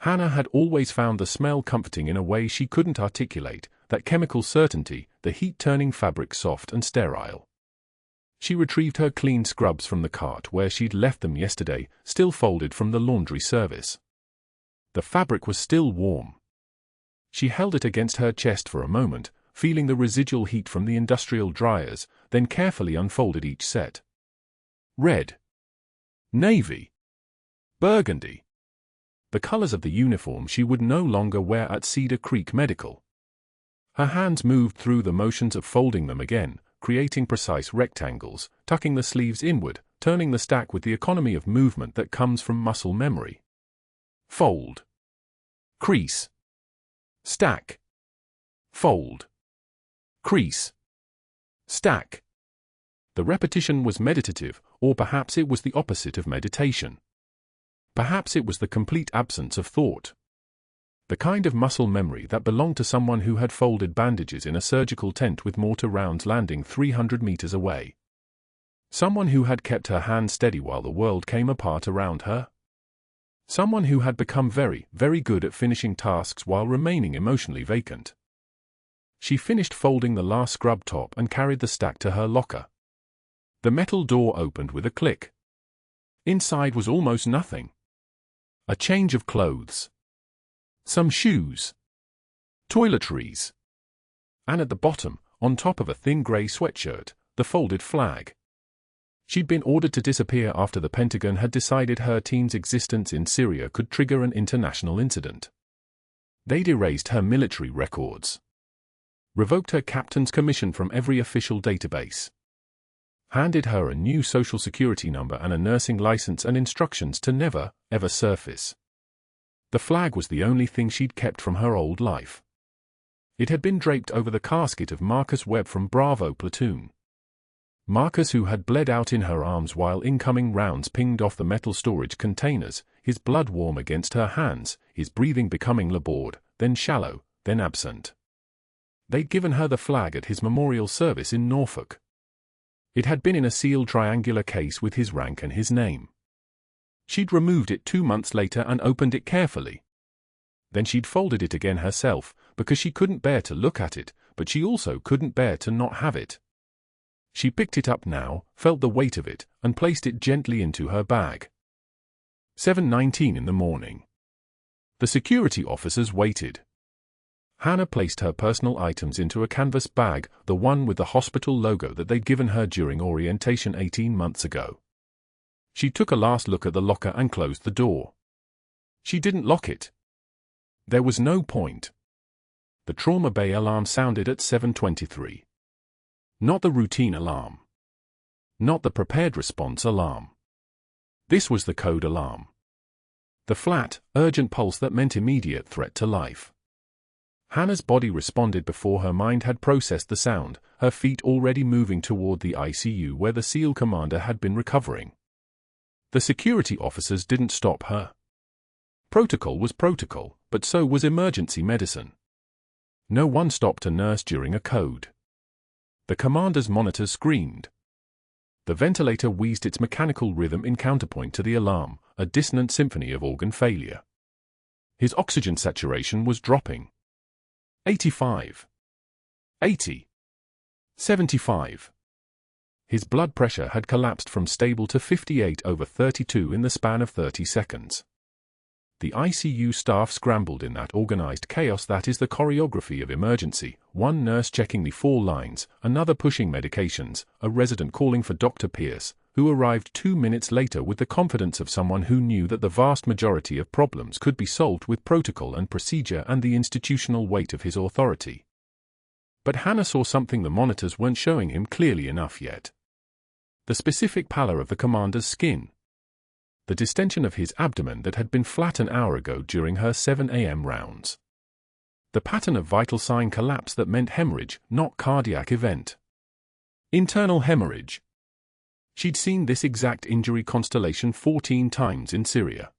Hannah had always found the smell comforting in a way she couldn't articulate, that chemical certainty, the heat turning fabric soft and sterile. She retrieved her clean scrubs from the cart where she'd left them yesterday, still folded from the laundry service. The fabric was still warm. She held it against her chest for a moment, feeling the residual heat from the industrial dryers, then carefully unfolded each set. Red. Navy. Burgundy. The colors of the uniform she would no longer wear at Cedar Creek Medical. Her hands moved through the motions of folding them again, creating precise rectangles, tucking the sleeves inward, turning the stack with the economy of movement that comes from muscle memory. Fold. Crease. Stack. Fold. Crease. Stack. The repetition was meditative, or perhaps it was the opposite of meditation. Perhaps it was the complete absence of thought. The kind of muscle memory that belonged to someone who had folded bandages in a surgical tent with mortar rounds landing 300 meters away. Someone who had kept her hands steady while the world came apart around her. Someone who had become very, very good at finishing tasks while remaining emotionally vacant. She finished folding the last scrub top and carried the stack to her locker. The metal door opened with a click. Inside was almost nothing. A change of clothes. Some shoes. Toiletries. And at the bottom, on top of a thin grey sweatshirt, the folded flag. She'd been ordered to disappear after the Pentagon had decided her team's existence in Syria could trigger an international incident. They'd erased her military records. Revoked her captain's commission from every official database. Handed her a new social security number and a nursing license and instructions to never, ever surface. The flag was the only thing she'd kept from her old life. It had been draped over the casket of Marcus Webb from Bravo Platoon. Marcus, who had bled out in her arms while incoming rounds pinged off the metal storage containers, his blood warm against her hands, his breathing becoming labored, then shallow, then absent. They'd given her the flag at his memorial service in Norfolk. It had been in a sealed triangular case with his rank and his name. She'd removed it 2 months later and opened it carefully. Then she'd folded it again herself, because she couldn't bear to look at it, but she also couldn't bear to not have it. She picked it up now, felt the weight of it, and placed it gently into her bag. 7:19 in the morning. The security officers waited. Hannah placed her personal items into a canvas bag, the one with the hospital logo that they'd given her during orientation 18 months ago. She took a last look at the locker and closed the door. She didn't lock it. There was no point. The trauma bay alarm sounded at 7:23. Not the routine alarm. Not the prepared response alarm. This was the code alarm. The flat, urgent pulse that meant immediate threat to life. Hannah's body responded before her mind had processed the sound, her feet already moving toward the ICU where the SEAL commander had been recovering. The security officers didn't stop her. Protocol was protocol, but so was emergency medicine. No one stopped a nurse during a code. The commander's monitor screamed. The ventilator wheezed its mechanical rhythm in counterpoint to the alarm, a dissonant symphony of organ failure. His oxygen saturation was dropping. 85. 80. 75. His blood pressure had collapsed from stable to 58/32 in the span of 30 seconds. The ICU staff scrambled in that organized chaos that is the choreography of emergency, one nurse checking the 4 lines, another pushing medications, a resident calling for Dr. Pierce, who arrived 2 minutes later with the confidence of someone who knew that the vast majority of problems could be solved with protocol and procedure and the institutional weight of his authority. But Hannah saw something the monitors weren't showing him clearly enough yet. The specific pallor of the commander's skin. The distension of his abdomen that had been flat an hour ago during her 7 a.m. rounds. The pattern of vital sign collapse that meant hemorrhage, not cardiac event. Internal hemorrhage. She'd seen this exact injury constellation 14 times in Syria.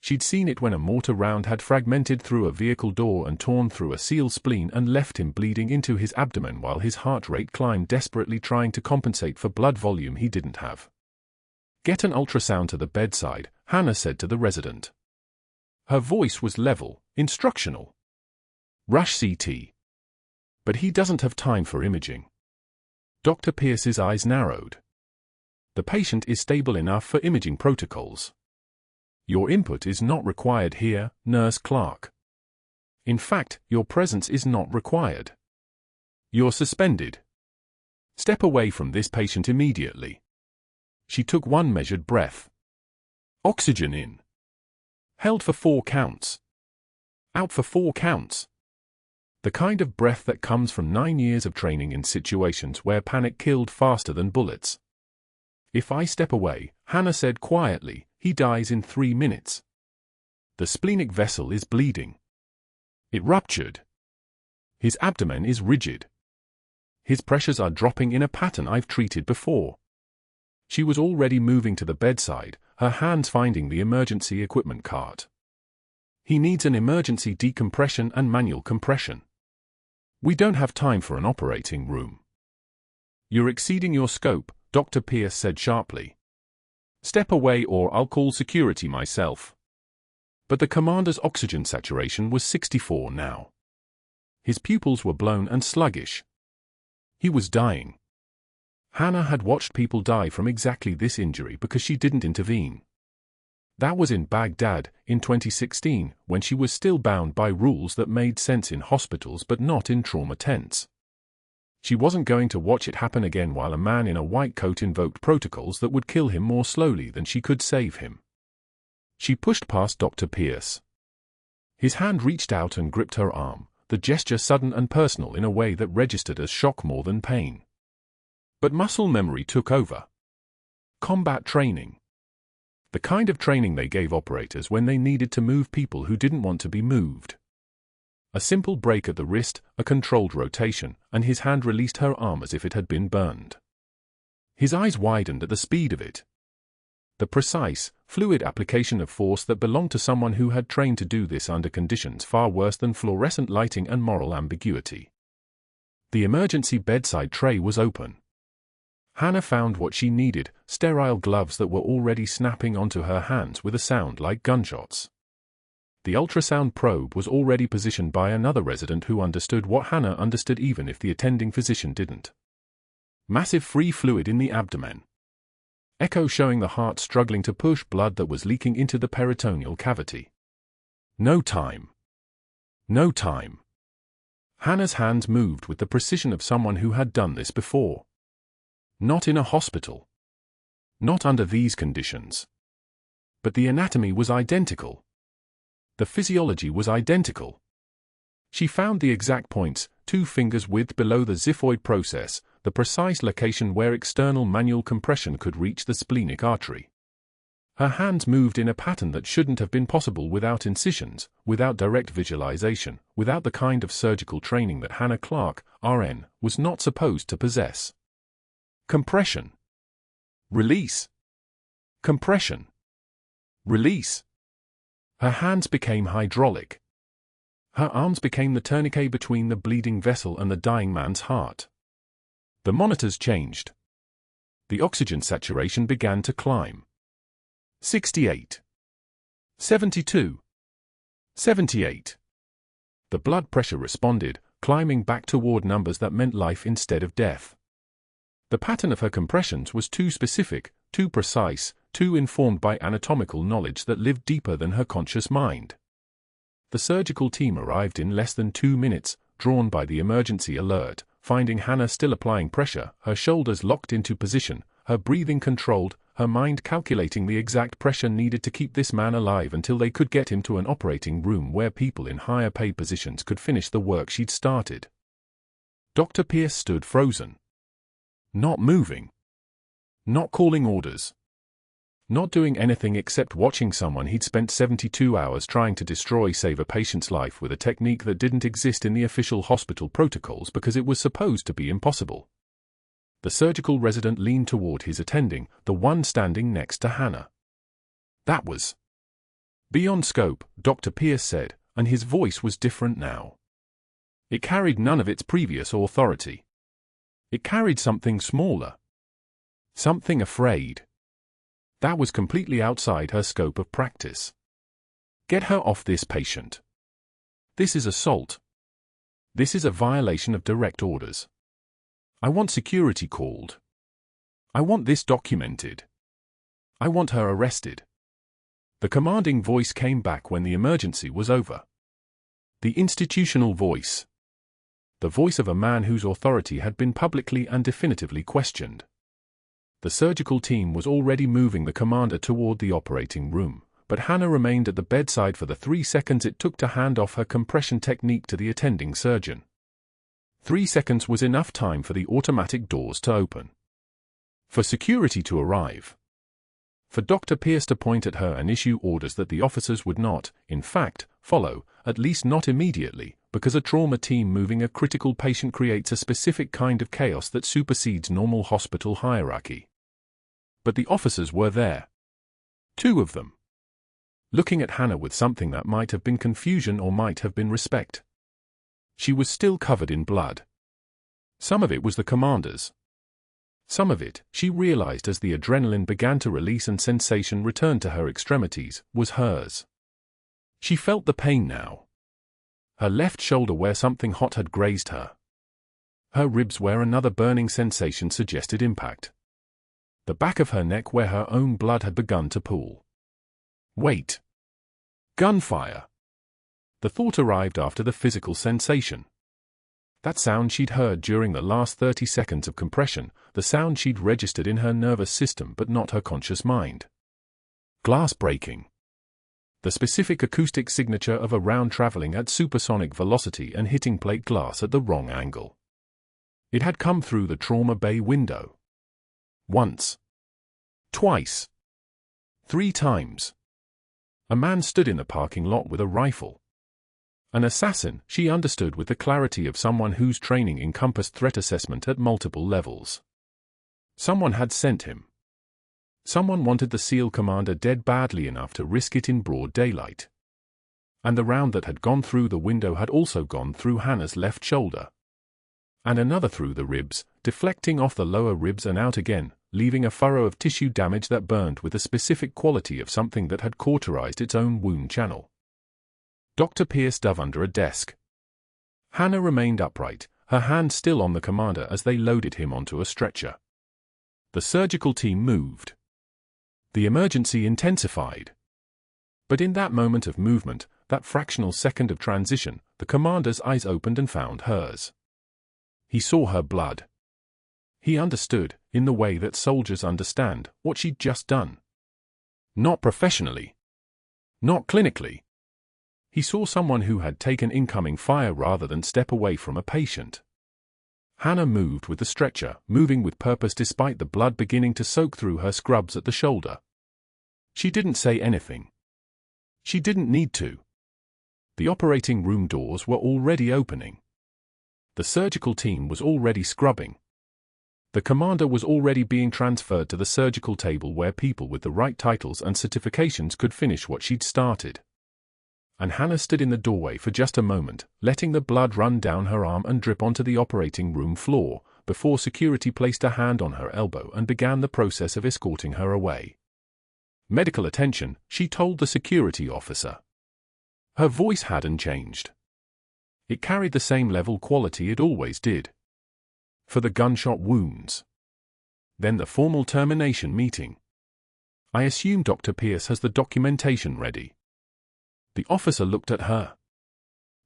She'd seen it when a mortar round had fragmented through a vehicle door and torn through a SEAL's spleen and left him bleeding into his abdomen while his heart rate climbed, desperately trying to compensate for blood volume he didn't have. "Get an ultrasound to the bedside," Hannah said to the resident. Her voice was level, instructional. "Rush CT. But he doesn't have time for imaging." Dr. Pierce's eyes narrowed. "The patient is stable enough for imaging protocols. Your input is not required here, Nurse Clarke. In fact, your presence is not required. You're suspended. Step away from this patient immediately." She took one measured breath. Oxygen in. Held for 4 counts. Out for 4 counts. The kind of breath that comes from 9 years of training in situations where panic killed faster than bullets. "If I step away," Hannah said quietly, "he dies in 3 minutes. The splenic vessel is bleeding. It ruptured. His abdomen is rigid. His pressures are dropping in a pattern I've treated before." She was already moving to the bedside, her hands finding the emergency equipment cart. "He needs an emergency decompression and manual compression. We don't have time for an operating room." "You're exceeding your scope," Dr. Pierce said sharply. "Step away or I'll call security myself." But the commander's oxygen saturation was 64 now. His pupils were blown and sluggish. He was dying. Hannah had watched people die from exactly this injury because she didn't intervene. That was in Baghdad, in 2016, when she was still bound by rules that made sense in hospitals but not in trauma tents. She wasn't going to watch it happen again while a man in a white coat invoked protocols that would kill him more slowly than she could save him. She pushed past Dr. Pierce. His hand reached out and gripped her arm, the gesture sudden and personal in a way that registered as shock more than pain. But muscle memory took over. Combat training. The kind of training they gave operators when they needed to move people who didn't want to be moved. A simple break at the wrist, a controlled rotation, and his hand released her arm as if it had been burned. His eyes widened at the speed of it. The precise, fluid application of force that belonged to someone who had trained to do this under conditions far worse than fluorescent lighting and moral ambiguity. The emergency bedside tray was open. Hannah found what she needed, sterile gloves that were already snapping onto her hands with a sound like gunshots. The ultrasound probe was already positioned by another resident who understood what Hannah understood even if the attending physician didn't. Massive free fluid in the abdomen. Echo showing the heart struggling to push blood that was leaking into the peritoneal cavity. No time. No time. Hannah's hands moved with the precision of someone who had done this before. Not in a hospital. Not under these conditions. But the anatomy was identical. The physiology was identical. She found the exact points, 2 fingers width below the xiphoid process, the precise location where external manual compression could reach the splenic artery. Her hands moved in a pattern that shouldn't have been possible without incisions, without direct visualization, without the kind of surgical training that Hannah Clarke, RN, was not supposed to possess. Compression. Release. Compression. Release. Her hands became hydraulic. Her arms became the tourniquet between the bleeding vessel and the dying man's heart. The monitors changed. The oxygen saturation began to climb. 68. 72. 78. The blood pressure responded, climbing back toward numbers that meant life instead of death. The pattern of her compressions was too specific, too precise, too informed by anatomical knowledge that lived deeper than her conscious mind. The surgical team arrived in less than 2 minutes, drawn by the emergency alert, finding Hannah still applying pressure, her shoulders locked into position, her breathing controlled, her mind calculating the exact pressure needed to keep this man alive until they could get him to an operating room where people in higher paid positions could finish the work she'd started. Dr. Pierce stood frozen. Not moving. Not calling orders. Not doing anything except watching someone he'd spent 72 hours trying to destroy save a patient's life with a technique that didn't exist in the official hospital protocols because it was supposed to be impossible. The surgical resident leaned toward his attending, the one standing next to Hannah. That was beyond scope, Dr. Pierce said, and his voice was different now. It carried none of its previous authority. It carried something smaller. Something afraid. That was completely outside her scope of practice. Get her off this patient. This is assault. This is a violation of direct orders. I want security called. I want this documented. I want her arrested. The commanding voice came back when the emergency was over. The institutional voice. The voice of a man whose authority had been publicly and definitively questioned. The surgical team was already moving the commander toward the operating room, but Hannah remained at the bedside for the 3 seconds it took to hand off her compression technique to the attending surgeon. 3 seconds was enough time for the automatic doors to open. For security to arrive. For Dr. Pierce to point at her and issue orders that the officers would not, in fact, follow, at least not immediately, because a trauma team moving a critical patient creates a specific kind of chaos that supersedes normal hospital hierarchy. But the officers were there. 2 of them. Looking at Hannah with something that might have been confusion or might have been respect. She was still covered in blood. Some of it was the commander's. Some of it, she realized as the adrenaline began to release and sensation returned to her extremities, was hers. She felt the pain now. Her left shoulder where something hot had grazed her. Her ribs where another burning sensation suggested impact. The back of her neck where her own blood had begun to pool. Wait. Gunfire. The thought arrived after the physical sensation. That sound she'd heard during the last 30 seconds of compression, the sound she'd registered in her nervous system but not her conscious mind. Glass breaking. The specific acoustic signature of a round traveling at supersonic velocity and hitting plate glass at the wrong angle. It had come through the trauma bay window. Once. Twice. 3 times. A man stood in the parking lot with a rifle. An assassin, she understood with the clarity of someone whose training encompassed threat assessment at multiple levels. Someone had sent him. Someone wanted the SEAL commander dead badly enough to risk it in broad daylight. And the round that had gone through the window had also gone through Hannah's left shoulder. And another through the ribs, deflecting off the lower ribs and out again, leaving a furrow of tissue damage that burned with the specific quality of something that had cauterized its own wound channel. Dr. Pierce dove under a desk. Hannah remained upright, her hand still on the commander as they loaded him onto a stretcher. The surgical team moved. The emergency intensified. But in that moment of movement, that fractional second of transition, the commander's eyes opened and found hers. He saw her blood. He understood, in the way that soldiers understand, what she'd just done. Not professionally. Not clinically. He saw someone who had taken incoming fire rather than step away from a patient. Hannah moved with the stretcher, moving with purpose despite the blood beginning to soak through her scrubs at the shoulder. She didn't say anything. She didn't need to. The operating room doors were already opening. The surgical team was already scrubbing. The commander was already being transferred to the surgical table where people with the right titles and certifications could finish what she'd started. And Hannah stood in the doorway for just a moment, letting the blood run down her arm and drip onto the operating room floor, before security placed a hand on her elbow and began the process of escorting her away. Medical attention, she told the security officer. Her voice hadn't changed. It carried the same level quality it always did. For the gunshot wounds. Then the formal termination meeting. I assume Dr. Pierce has the documentation ready. The officer looked at her.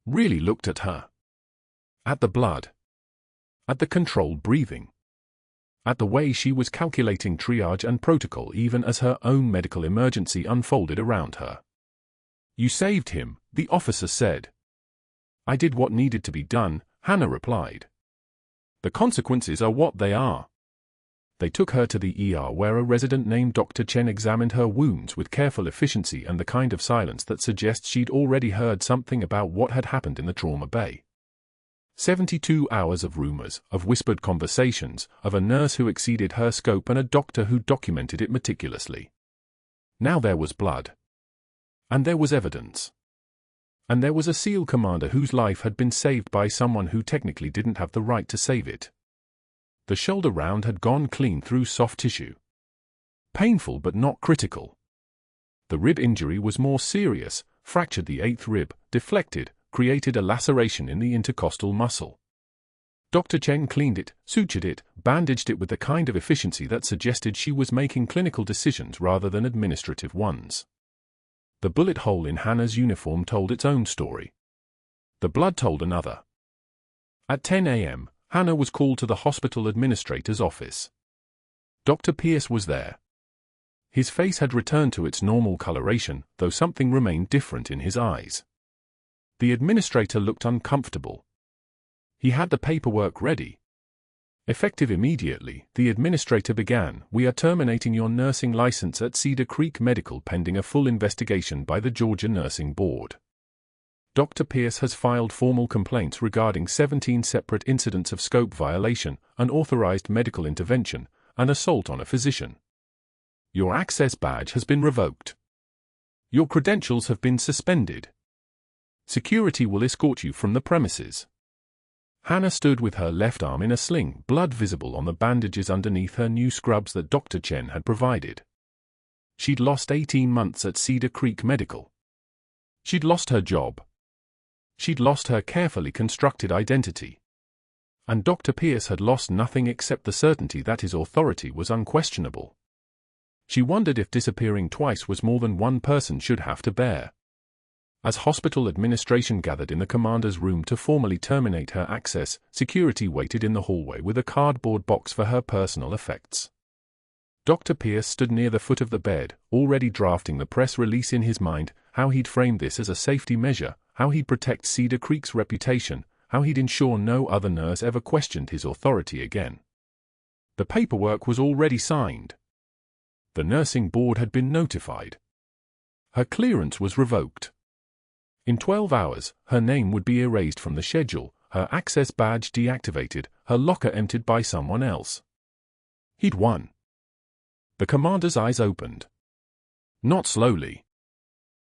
Really looked at her. At the blood. At the controlled breathing. At the way she was calculating triage and protocol even as her own medical emergency unfolded around her. You saved him, the officer said. I did what needed to be done, Hannah replied. The consequences are what they are. They took her to the ER where a resident named Dr. Chen examined her wounds with careful efficiency and the kind of silence that suggests she'd already heard something about what had happened in the trauma bay. 72 hours of rumors, of whispered conversations, of a nurse who exceeded her scope and a doctor who documented it meticulously. Now there was blood. And there was evidence. And there was a SEAL commander whose life had been saved by someone who technically didn't have the right to save it. The shoulder round had gone clean through soft tissue. Painful but not critical. The rib injury was more serious, fractured the 8th rib, deflected, created a laceration in the intercostal muscle. Dr. Chen cleaned it, sutured it, bandaged it with the kind of efficiency that suggested she was making clinical decisions rather than administrative ones. The bullet hole in Hannah's uniform told its own story. The blood told another. At 10 a.m., Hannah was called to the hospital administrator's office. Dr. Pierce was there. His face had returned to its normal coloration, though something remained different in his eyes. The administrator looked uncomfortable. He had the paperwork ready. Effective immediately, the administrator began, "We are terminating your nursing license at Cedar Creek Medical pending a full investigation by the Georgia Nursing Board. Dr. Pierce has filed formal complaints regarding 17 separate incidents of scope violation, unauthorized medical intervention, and assault on a physician. Your access badge has been revoked. Your credentials have been suspended. Security will escort you from the premises." Hannah stood with her left arm in a sling, blood visible on the bandages underneath her new scrubs that Dr. Chen had provided. She'd lost 18 months at Cedar Creek Medical. She'd lost her job. She'd lost her carefully constructed identity. And Dr. Pierce had lost nothing except the certainty that his authority was unquestionable. She wondered if disappearing twice was more than one person should have to bear. As hospital administration gathered in the commander's room to formally terminate her access, security waited in the hallway with a cardboard box for her personal effects. Dr. Pierce stood near the foot of the bed, already drafting the press release in his mind, how he'd frame this as a safety measure, how he'd protect Cedar Creek's reputation, how he'd ensure no other nurse ever questioned his authority again. The paperwork was already signed. The nursing board had been notified. Her clearance was revoked. In 12 hours, her name would be erased from the schedule, her access badge deactivated, her locker emptied by someone else. He'd won. The commander's eyes opened. Not slowly.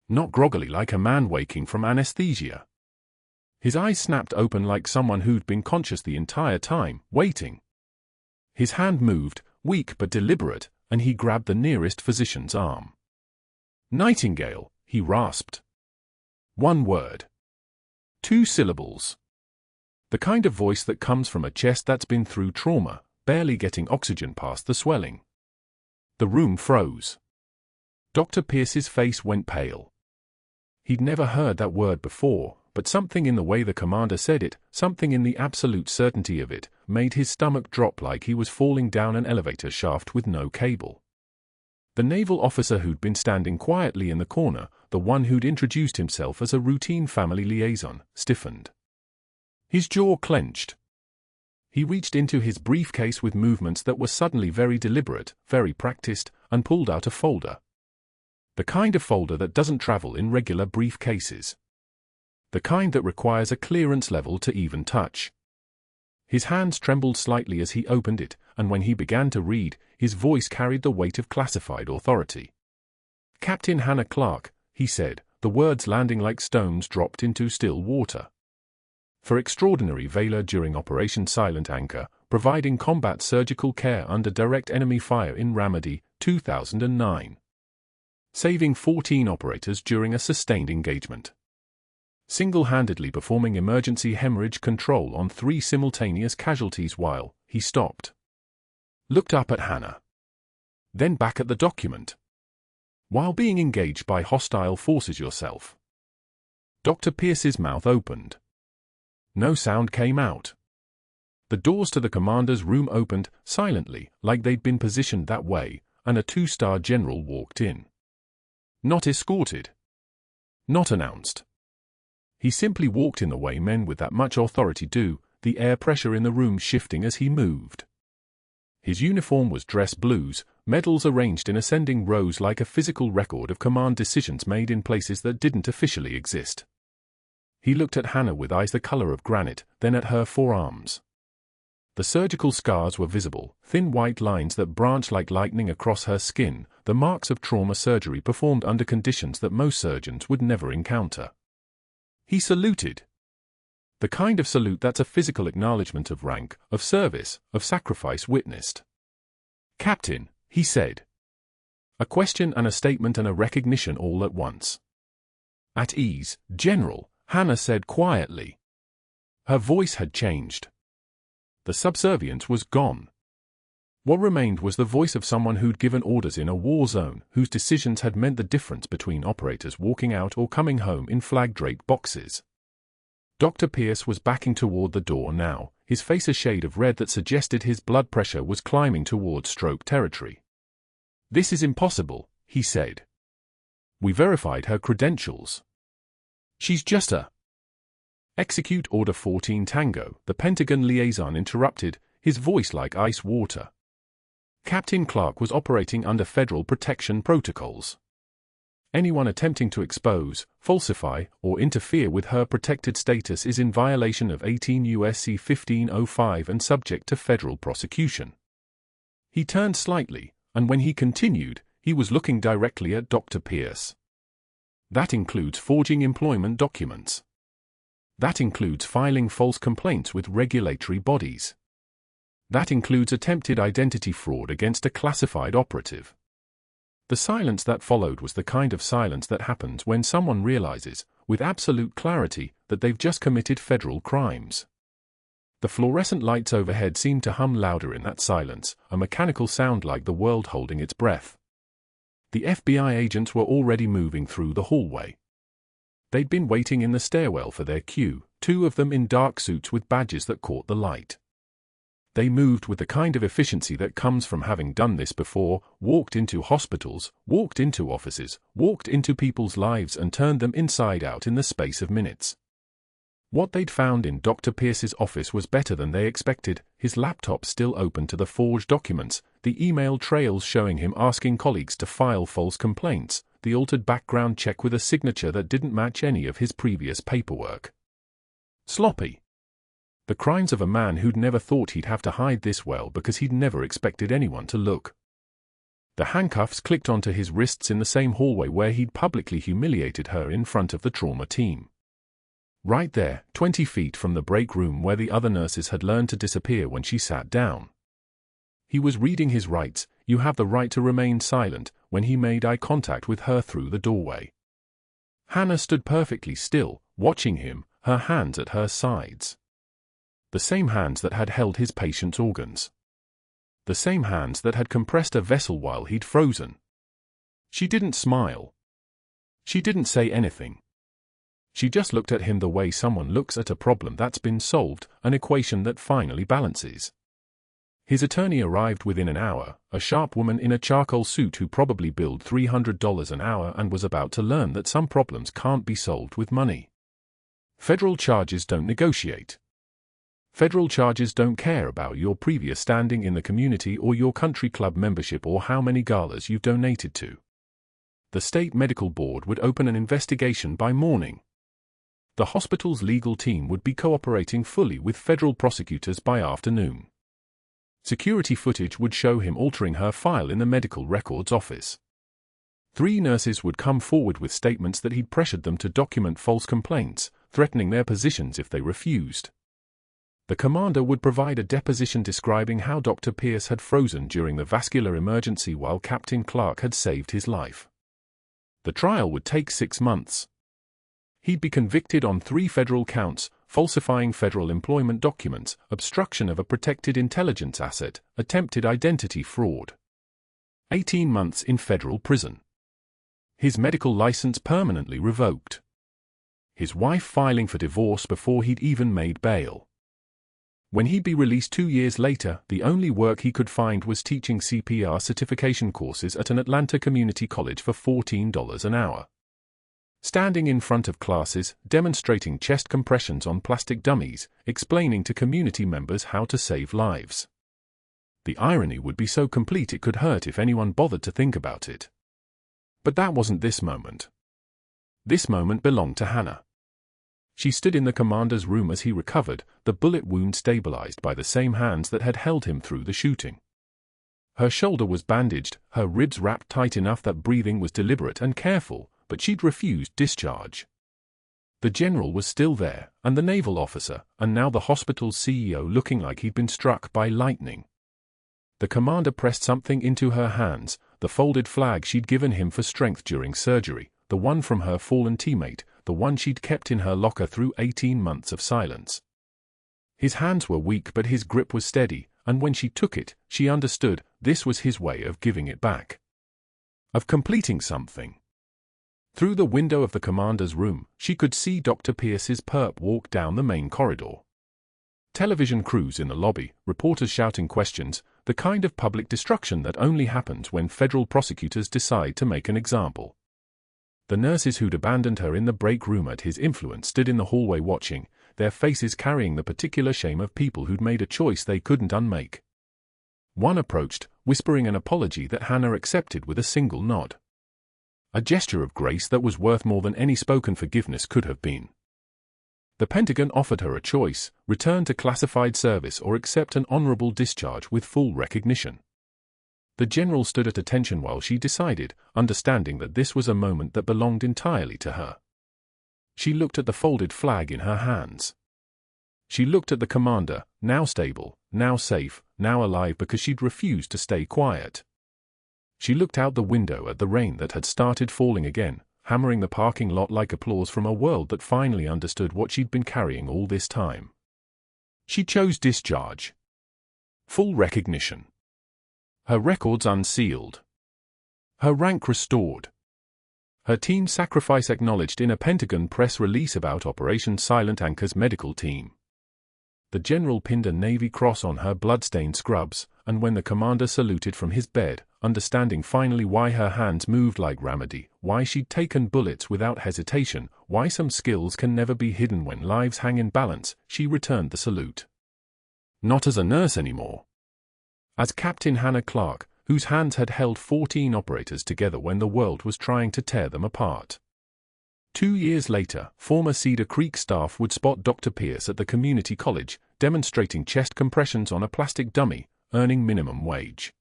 Not groggily like a man waking from anesthesia. His eyes snapped open like someone who'd been conscious the entire time, waiting. His hand moved, weak but deliberate, and he grabbed the nearest physician's arm. "Nightingale," he rasped. One word. 2 syllables. The kind of voice that comes from a chest that's been through trauma, barely getting oxygen past the swelling. The room froze. Dr. Pierce's face went pale. He'd never heard that word before, but something in the way the commander said it, something in the absolute certainty of it, made his stomach drop like he was falling down an elevator shaft with no cable. The naval officer who'd been standing quietly in the corner, the one who'd introduced himself as a routine family liaison, stiffened. His jaw clenched. He reached into his briefcase with movements that were suddenly very deliberate, very practiced, and pulled out a folder. The kind of folder that doesn't travel in regular briefcases. The kind that requires a clearance level to even touch. His hands trembled slightly as he opened it, and when he began to read, his voice carried the weight of classified authority. "Captain Hannah Clarke," he said, the words landing like stones dropped into still water. "For extraordinary valor during Operation Silent Anchor, providing combat surgical care under direct enemy fire in Ramadi, 2009. Saving 14 operators during a sustained engagement. Single-handedly performing emergency hemorrhage control on 3 simultaneous casualties while," he stopped. Looked up at Hannah. Then back at the document. "While being engaged by hostile forces yourself." Dr. Pierce's mouth opened. No sound came out. The doors to the commander's room opened, silently, like they'd been positioned that way, and a 2-star general walked in. Not escorted. Not announced. He simply walked in the way men with that much authority do, the air pressure in the room shifting as he moved. His uniform was dress blues, medals arranged in ascending rows like a physical record of command decisions made in places that didn't officially exist. He looked at Hannah with eyes the color of granite, then at her forearms. The surgical scars were visible, thin white lines that branched like lightning across her skin, the marks of trauma surgery performed under conditions that most surgeons would never encounter. He saluted. The kind of salute that's a physical acknowledgement of rank, of service, of sacrifice witnessed. "Captain," he said. A question and a statement and a recognition all at once. "At ease, General," Hannah said quietly. Her voice had changed. The subservience was gone. What remained was the voice of someone who'd given orders in a war zone, whose decisions had meant the difference between operators walking out or coming home in flag-draped boxes. Dr. Pierce was backing toward the door now, his face a shade of red that suggested his blood pressure was climbing toward stroke territory. "This is impossible," he said. "We verified her credentials. She's just a—" "Execute Order 14 Tango," the Pentagon liaison interrupted, his voice like ice water. Captain Clarke was operating under federal protection protocols. Anyone attempting to expose, falsify, or interfere with her protected status is in violation of 18 U.S.C. 1505 and subject to federal prosecution. He turned slightly, and when he continued, he was looking directly at Dr. Pierce. "That includes forging employment documents. That includes filing false complaints with regulatory bodies. That includes attempted identity fraud against a classified operative." The silence that followed was the kind of silence that happens when someone realizes, with absolute clarity, that they've just committed federal crimes. The fluorescent lights overhead seemed to hum louder in that silence, a mechanical sound like the world holding its breath. The FBI agents were already moving through the hallway. They'd been waiting in the stairwell for their cue, two of them in dark suits with badges that caught the light. They moved with the kind of efficiency that comes from having done this before, walked into hospitals, walked into offices, walked into people's lives and turned them inside out in the space of minutes. What they'd found in Dr. Pierce's office was better than they expected, his laptop still open to the forged documents, the email trails showing him asking colleagues to file false complaints, the altered background check with a signature that didn't match any of his previous paperwork. Sloppy. The crimes of a man who'd never thought he'd have to hide this well because he'd never expected anyone to look. The handcuffs clicked onto his wrists in the same hallway where he'd publicly humiliated her in front of the trauma team. Right there, 20 feet from the break room where the other nurses had learned to disappear when she sat down. He was reading his rights, "You have the right to remain silent," when he made eye contact with her through the doorway. Hannah stood perfectly still, watching him, her hands at her sides. The same hands that had held his patient's organs. The same hands that had compressed a vessel while he'd frozen. She didn't smile. She didn't say anything. She just looked at him the way someone looks at a problem that's been solved, an equation that finally balances. His attorney arrived within an hour, a sharp woman in a charcoal suit who probably billed $300 an hour and was about to learn that some problems can't be solved with money. Federal charges don't negotiate. Federal charges don't care about your previous standing in the community or your country club membership or how many galas you've donated to. The state medical board would open an investigation by morning. The hospital's legal team would be cooperating fully with federal prosecutors by afternoon. Security footage would show him altering her file in the medical records office. 3 nurses would come forward with statements that he'd pressured them to document false complaints, threatening their positions if they refused. The commander would provide a deposition describing how Dr. Pierce had frozen during the vascular emergency while Captain Clarke had saved his life. The trial would take 6 months. He'd be convicted on 3 federal counts: falsifying federal employment documents, obstruction of a protected intelligence asset, attempted identity fraud. 18 months in federal prison. His medical license permanently revoked. His wife filing for divorce before he'd even made bail. When he'd be released 2 years later, the only work he could find was teaching CPR certification courses at an Atlanta community college for $14 an hour. Standing in front of classes, demonstrating chest compressions on plastic dummies, explaining to community members how to save lives. The irony would be so complete it could hurt if anyone bothered to think about it. But that wasn't this moment. This moment belonged to Hannah. She stood in the commander's room as he recovered, the bullet wound stabilized by the same hands that had held him through the shooting. Her shoulder was bandaged, her ribs wrapped tight enough that breathing was deliberate and careful, but she'd refused discharge. The general was still there, and the naval officer, and now the hospital's CEO looking like he'd been struck by lightning. The commander pressed something into her hands, the folded flag she'd given him for strength during surgery, the one from her fallen teammate, the one she'd kept in her locker through 18 months of silence. His hands were weak but his grip was steady, and when she took it, she understood this was his way of giving it back. Of completing something. Through the window of the commander's room, she could see Dr. Pierce's perp walk down the main corridor. Television crews in the lobby, reporters shouting questions, the kind of public destruction that only happens when federal prosecutors decide to make an example. The nurses who'd abandoned her in the break room at his influence stood in the hallway watching, their faces carrying the particular shame of people who'd made a choice they couldn't unmake. One approached, whispering an apology that Hannah accepted with a single nod. A gesture of grace that was worth more than any spoken forgiveness could have been. The Pentagon offered her a choice: return to classified service or accept an honorable discharge with full recognition. The general stood at attention while she decided, understanding that this was a moment that belonged entirely to her. She looked at the folded flag in her hands. She looked at the commander, now stable, now safe, now alive because she'd refused to stay quiet. She looked out the window at the rain that had started falling again, hammering the parking lot like applause from a world that finally understood what she'd been carrying all this time. She chose discharge. Full recognition. Her records unsealed. Her rank restored. Her team's sacrifice acknowledged in a Pentagon press release about Operation Silent Anchor's medical team. The general pinned a Navy cross on her blood-stained scrubs, and when the commander saluted from his bed, understanding finally why her hands moved like Ramadi, why she'd taken bullets without hesitation, why some skills can never be hidden when lives hang in balance, she returned the salute. Not as a nurse anymore. As Captain Hannah Clarke, whose hands had held 14 operators together when the world was trying to tear them apart. 2 years later, former Cedar Creek staff would spot Dr. Pierce at the community college, demonstrating chest compressions on a plastic dummy, earning minimum wage.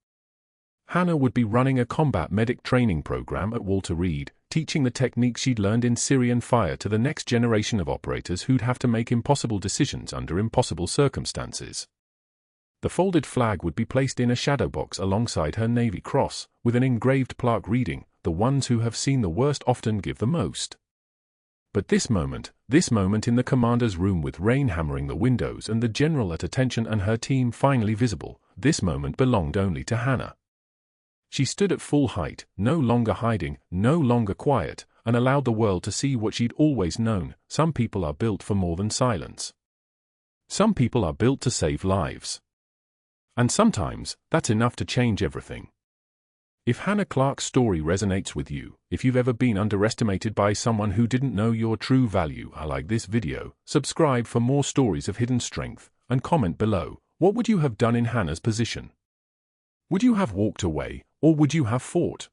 Hannah would be running a combat medic training program at Walter Reed, teaching the techniques she'd learned in Syrian fire to the next generation of operators who'd have to make impossible decisions under impossible circumstances. The folded flag would be placed in a shadow box alongside her Navy cross, with an engraved plaque reading, "The ones who have seen the worst often give the most." But this moment in the commander's room with rain hammering the windows and the general at attention and her team finally visible, this moment belonged only to Hannah. She stood at full height, no longer hiding, no longer quiet, and allowed the world to see what she'd always known: some people are built for more than silence. Some people are built to save lives. And sometimes, that's enough to change everything. If Hannah Clarke's story resonates with you, if you've ever been underestimated by someone who didn't know your true value, like this video, subscribe for more stories of hidden strength, and comment below, what would you have done in Hannah's position? Would you have walked away, or would you have fought?